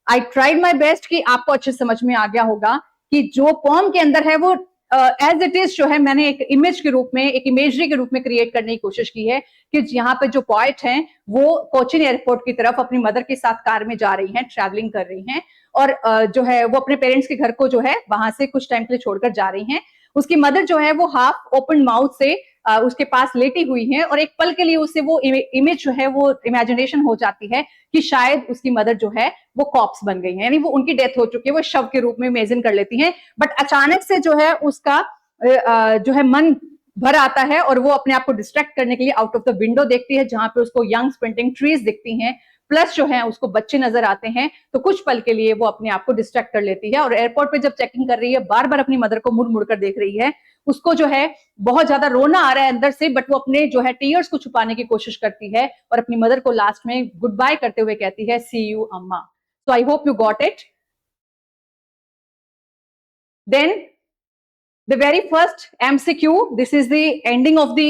I tried my best कि आपको अच्छे समझ में आ गया होगा कि जो पोएम के अंदर है वो एज इट इज जो है मैंने एक इमेज के रूप में, एक इमेजरी के रूप में क्रिएट करने की कोशिश की है कि यहाँ पे जो पॉइट हैं वो कोचीन एयरपोर्ट की तरफ अपनी मदर के साथ कार में जा रही हैं, ट्रैवलिंग कर रही हैं, और जो है वो अपने पेरेंट्स के घर को जो है वहां से कुछ टाइम के लिए छोड़कर जा रही हैं। उसकी मदर जो है वो हाफ ओपन माउथ से उसके पास लेटी हुई है, और एक पल के लिए उससे वो इमेज जो है वो इमेजिनेशन हो जाती है कि शायद उसकी मदर जो है वो कॉप्स बन गई है, यानी वो उनकी डेथ हो चुकी है, वो शव के रूप में इमेजिन कर लेती हैं। बट अचानक से जो है उसका जो है मन भर आता है और वो अपने आप को डिस्ट्रैक्ट करने के लिए आउट ऑफ द विंडो देखती है, जहां पे उसको यंग स्प्रिंटिंग ट्रीज दिखती हैं, प्लस जो है उसको बच्चे नजर आते हैं। तो कुछ पल के लिए वो अपने आप को डिस्ट्रैक्ट कर लेती है, और एयरपोर्ट पे जब चेकिंग कर रही है बार बार अपनी मदर को मुड़ मुड़ कर देख रही है। उसको जो है बहुत ज्यादा रोना आ रहा है अंदर से, बट वो अपने जो है टीयर्स को छुपाने की कोशिश करती है और अपनी मदर को लास्ट में गुड बाय करते हुए कहती है, see you Amma. So I hope you got it. Then the very first MCQ, this is the ending of the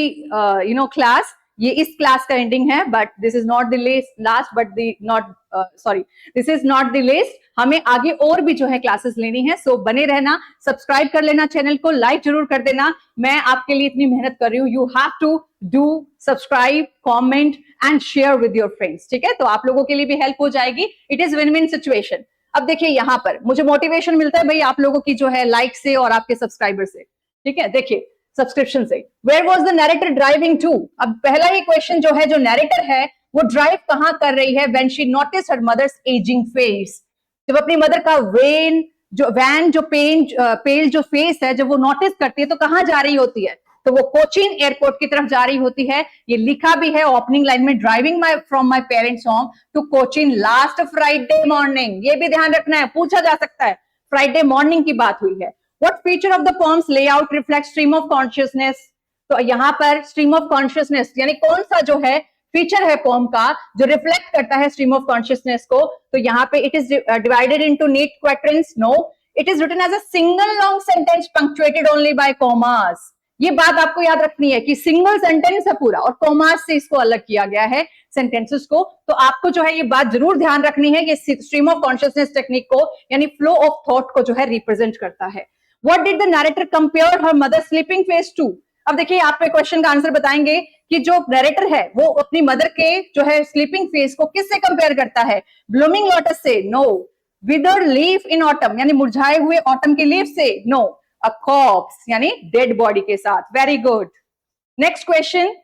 class. ये इस क्लास का एंडिंग है, but this is not the last, but this is not the list. हमें आगे और भी जो है क्लासेस लेनी है, सो बने रहना, सब्सक्राइब कर लेना चैनल को, लाइक जरूर कर देना। मैं आपके लिए इतनी मेहनत कर रही हूँ, you have to do subscribe, comment and share with your friends, ठीक है। तो आप लोगों के लिए भी हेल्प हो जाएगी, it is win win situation. अब देखिए यहाँ पर मुझे मोटिवेशन मिलता है भाई आप लोगों की जो है लाइक से और आपके सब्सक्राइबर से, ठीक है। देखिए सब्सक्रिप्शन से, where was the narrator driving to. अब पहला ही क्वेश्चन जो है, जो नरेटर है वो ड्राइव कहाँ कर रही है, when she notice her mother's ageing face. जब अपनी मदर का वैन जो पेल जो फेस है जब वो नोटिस करती है तो कहाँ जा रही होती है, तो वो कोचीन एयरपोर्ट की तरफ जा रही होती है। ये लिखा भी है ओपनिंग लाइन में, driving from my parents home to Cochin last Friday morning. ये भी ध्यान रखना है, पूछा जा सकता है, फ्राइडे मॉर्निंग की बात हुई है। What feature of the poems layout reflect stream of consciousness. तो यहाँ पर स्ट्रीम ऑफ कॉन्शियसनेस यानी कौन सा जो है फीचर है पोएम का जो रिफ्लेक्ट करता है स्ट्रीम ऑफ कॉन्शियसनेस को। तो यहाँ पे it is divided into neat quadrants, no, it is written as a single long sentence punctuated only by commas. ये बात आपको याद रखनी है कि सिंगल सेंटेंस है पूरा और कॉमास से इसको अलग किया गया है सेंटेंसेस को। तो आपको जो है ये बात जरूर ध्यान रखनी है कि स्ट्रीम ऑफ कॉन्शियसनेस टेक्निक को यानी फ्लो ऑफ थॉट को जो है रिप्रेजेंट करता है। What did the narrator compare her mother sleeping face to. अब देखिए आप पे क्वेश्चन का आंसर बताएंगे कि जो नरेटर है वो अपनी मदर के जो है स्लीपिंग फेस को किससे कंपेयर करता है, ब्लूमिंग लोटस से, no, withered leaf in autumn यानी मुरझाए हुए ऑटम की लीफ से, नो, अ कॉर्प्स यानी डेड बॉडी के साथ। Very good. नेक्स्ट क्वेश्चन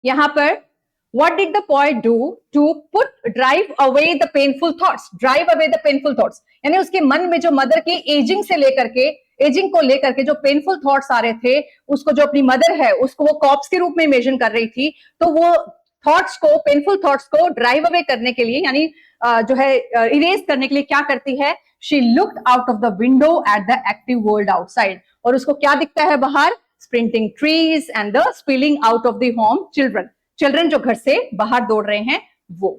यहां पर, what did the poet do to put drive away the painful thoughts. Drive away the painful thoughts यानी उसके मन में जो मदर की एजिंग को लेकर के जो पेनफुल थॉट्स आ रहे थे, उसको जो अपनी मदर है उसको वो कॉर्प्स के रूप में इमेजिन कर रही थी। तो वो थॉट्स को, पेनफुल थॉट्स को ड्राइव अवे करने के लिए यानी जो है इरेज करने के लिए क्या करती है, she looked out of the window at the active world outside. और उसको क्या दिखता है बाहर, sprinting trees and the spilling out of the home children जो घर से बाहर दौड़ रहे हैं वो।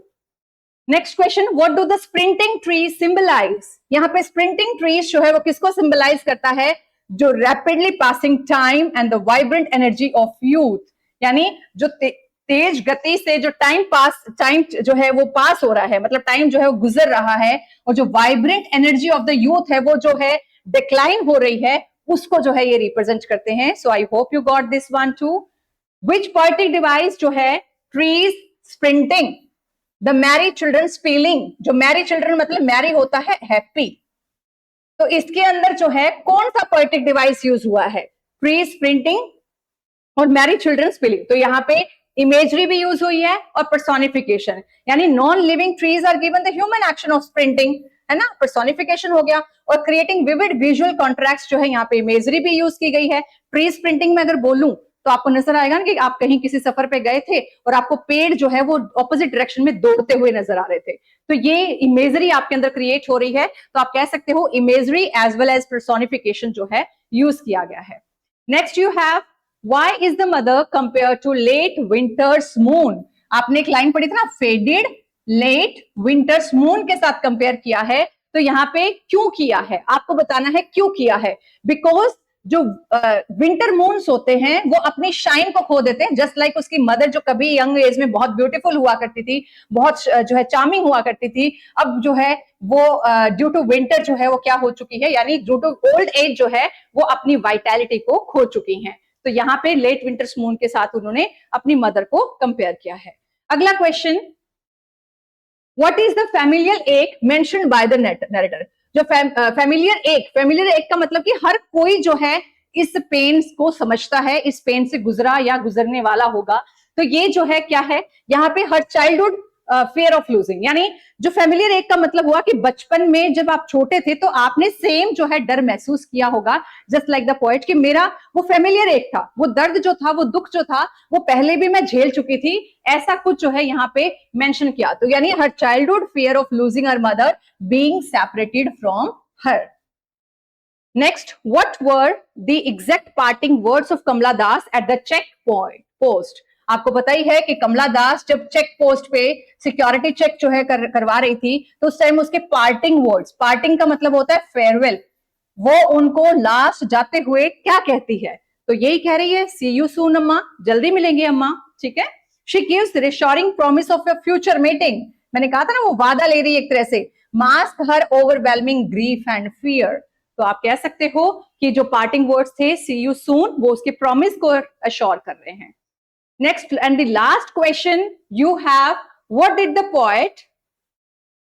Next question, what do the sprinting trees symbolise. यहाँ पे स्प्रिंटिंग ट्रीज जो है वो किसको सिंबलाइज करता है, जो rapidly passing time and the vibrant energy of youth. यानी जो तेज गति से जो टाइम जो है वो पास हो रहा है, मतलब टाइम जो है वो गुजर रहा है, और जो vibrant energy of the youth है वो जो है डिक्लाइन हो रही है, उसको जो है ये रिप्रेजेंट करते हैं। So I hope you got this one too. Which poetic device जो है, trees sprinting, the merry children spilling. जो मैरी चिल्ड्रन मतलब मैरी होता है हैप्पी, तो इसके अंदर जो है कौन सा पोएटिक डिवाइस यूज हुआ है, ट्रीज स्प्रिंटिंग और मैरी चिल्ड्रन स्पीलिंग। तो यहाँ पे इमेजरी भी यूज हुई है और पर्सोनिफिकेशन, यानी non living trees are given the human action of sprinting, है ना, पर्सोनिफिकेशन हो गया। और क्रिएटिंग विविड विजुअल कॉन्ट्रैक्ट्स जो है यहाँ पे इमेजरी भी यूज की गई है। ट्री स्प्रिंटिंग में अगर बोलूं तो आपको नजर आएगा ना कि आप कहीं किसी सफर पे गए थे और आपको पेड़ जो है वो ऑपोजिट डायरेक्शन में दौड़ते हुए नजर आ रहे थे। तो ये इमेजरी आपके अंदर क्रिएट हो रही है, तो आप कह सकते हो imagery as well as personification जो है यूज किया गया है। Next you have why is the mother compare to late winter's moon. आपने एक लाइन पढ़ी थी ना, फेडेड लेट विंटर्स मून के साथ कंपेयर किया है, तो यहाँ पे क्यों किया है आपको बताना है, क्यों किया है। बिकॉज जो विंटर मून्स होते हैं वो अपनी शाइन को खो देते हैं, जस्ट लाइक उसकी मदर जो कभी यंग एज में बहुत ब्यूटीफुल हुआ करती थी, बहुत जो है चार्मिंग हुआ करती थी, अब जो है वो ड्यू टू विंटर जो है वो क्या हो चुकी है, यानी ड्यू टू ओल्ड एज जो है वो अपनी वाइटैलिटी को खो चुकी हैं। तो यहाँ पे लेट विंटर्स मून के साथ उन्होंने अपनी मदर को कंपेयर किया है। अगला question, what is the familial एक मेंशन्ड बाय द नरेटर। जो फैमिलियर एक का मतलब कि हर कोई जो है इस पेन को समझता है, इस पेन से गुजरा या गुजरने वाला होगा। तो ये जो है क्या है, यहाँ पे her childhood fear of losing, यानी जो फैमिलियर एक का मतलब हुआ कि बचपन में जब आप छोटे थे तो आपने सेम जो है डर महसूस किया होगा, जस्ट लाइक द पोएट, कि मेरा वो फैमिलियर एक था, वो दर्द जो था, वो दुख जो था, वो पहले भी मैं झेल चुकी थी, ऐसा कुछ जो है यहाँ पे मेंशन किया। तो यानी her childhood fear of losing her mother being separated from her. Next, what were the exact parting words of Kamala Das at the checkpoint post? आपको पता ही है कि कमला दास जब चेक पोस्ट पे सिक्योरिटी चेक जो है करवा रही थी, तो उस टाइम उसके पार्टिंग वर्ड्स, पार्टिंग का मतलब होता है फेयरवेल, वो उनको लास्ट जाते हुए क्या कहती है, तो यही कह रही है, सी यू सून अम्मा, जल्दी मिलेंगे अम्मा, ठीक है। She gives reassuring promise of a future meeting, मैंने कहा था ना वो वादा ले रही है एक तरह से, mask her overwhelming grief and fear. तो आप कह सकते हो कि जो पार्टिंग वर्ड्स थे सी यू सून, वो उसके प्रॉमिस को अश्योर कर रहे हैं। Next and the last question you have, what did the poet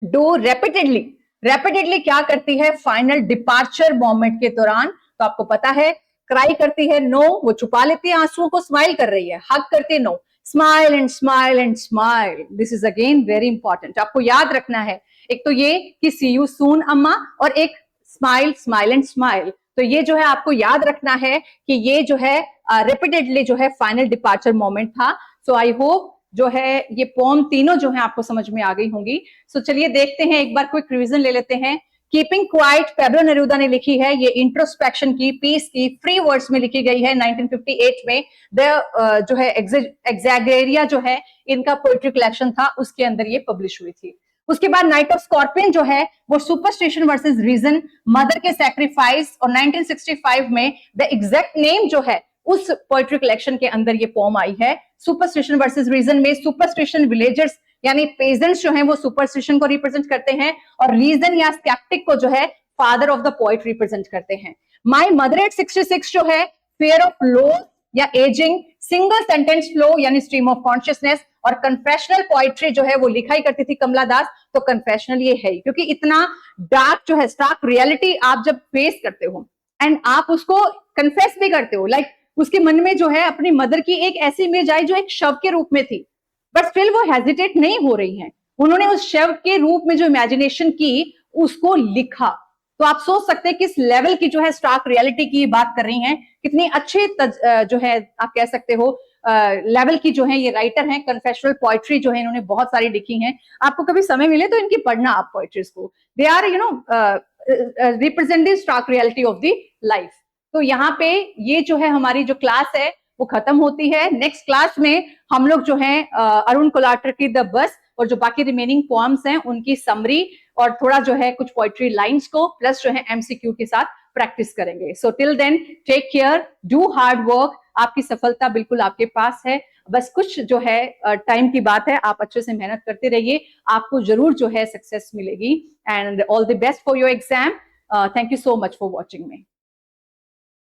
do repeatedly. Repeatedly क्या करती है फाइनल डिपार्चर मोमेंट के दौरान, तो आपको पता है क्राई करती है, नो, वो छुपा लेती है आंसुओं को, स्माइल कर रही है, हग करती है, no, smile and smile and smile. This is again very important, आपको याद रखना है, एक तो ये कि सी यू सून अम्मा, और एक स्माइल, स्माइल एंड स्माइल। तो ये जो है आपको याद रखना है कि ये जो है रिपीटेडली जो है फाइनल डिपार्चर मोमेंट था। सो आई होप जो है ये पोम तीनों जो है आपको समझ में आ गई होंगी। सो चलिए देखते हैं, एक बार क्विक रिवीजन ले लेते हैं। कीपिंग क्वाइट पैब्लो नेरूदा ने लिखी है, ये इंट्रोस्पेक्शन की, पीस की, फ्री वर्ड्स में लिखी गई है 1958 में। जो है एग्जैगेरिया जो है इनका पोएट्री कलेक्शन था, उसके अंदर ये पब्लिश हुई थी। उसके बाद नाइट ऑफ स्कॉर्पियन जो है वो सुपरस्टिशन वर्सेस रीजन, मदर के सैक्रिफाइस, और 1965 में द एग्जैक्ट नेम जो है उस पोएट्री कलेक्शन के अंदर ये पोम आई है। सुपरस्टिशन वर्सेस रीजन में सुपरस्टिशन विलेजर्स यानी पेजेंट्स जो हैं वो सुपरस्टिशन को रिप्रेजेंट करते हैं, और रीजन या स्केप्टिक को जो है father of the poet represent करते हैं। माय मदर एट 66 जो है फियर ऑफ लॉस या एजिंग, सिंगल सेंटेंस फ्लो यानी स्ट्रीम ऑफ कॉन्शियसनेस, और कन्फेशनल पोइट्री जो है वो लिखा ही करती थी कमला दास। तो कन्फेशनल ये है, क्योंकि इतना डार्क जो है स्टार्क रियलिटी आप जब फेस करते हो एंड आप उसको कन्फेस भी करते हो, लाइक उसके मन में जो है अपनी मदर की एक ऐसी इमेज आई जो एक शव के रूप में थी, बट स्टिल वो हेजिटेट नहीं हो रही हैं, उन्होंने उस शव के रूप में जो इमेजिनेशन की उसको लिखा। तो आप सोच सकते हैं किस लेवल की जो है स्टार्क रियलिटी की बात कर रही हैं, कितनी अच्छे जो है आप कह सकते हो लेवल की जो है ये राइटर हैं। कन्फेशनल पोइट्री जो है इन्होंने बहुत सारी लिखी हैं, आपको कभी समय मिले तो इनकी पढ़ना आप पोइट्रीज को, they are represent the stark reality of the life. तो यहाँ पे ये जो है हमारी जो क्लास है वो खत्म होती है। नेक्स्ट क्लास में हम लोग जो है अरुण कोलाटर की द बस और जो बाकी रिमेनिंग पोएम्स हैं उनकी समरी और थोड़ा जो है कुछ पोइट्री लाइंस को प्लस जो है एमसीक्यू के साथ प्रैक्टिस करेंगे। So till then take care, do hard work, आपकी सफलता बिल्कुल आपके पास है, बस कुछ जो है टाइम की बात है, आप अच्छे से मेहनत करते रहिए, आपको जरूर जो है सक्सेस मिलेगी। And all the best for your exam. Thank you so much for watching me.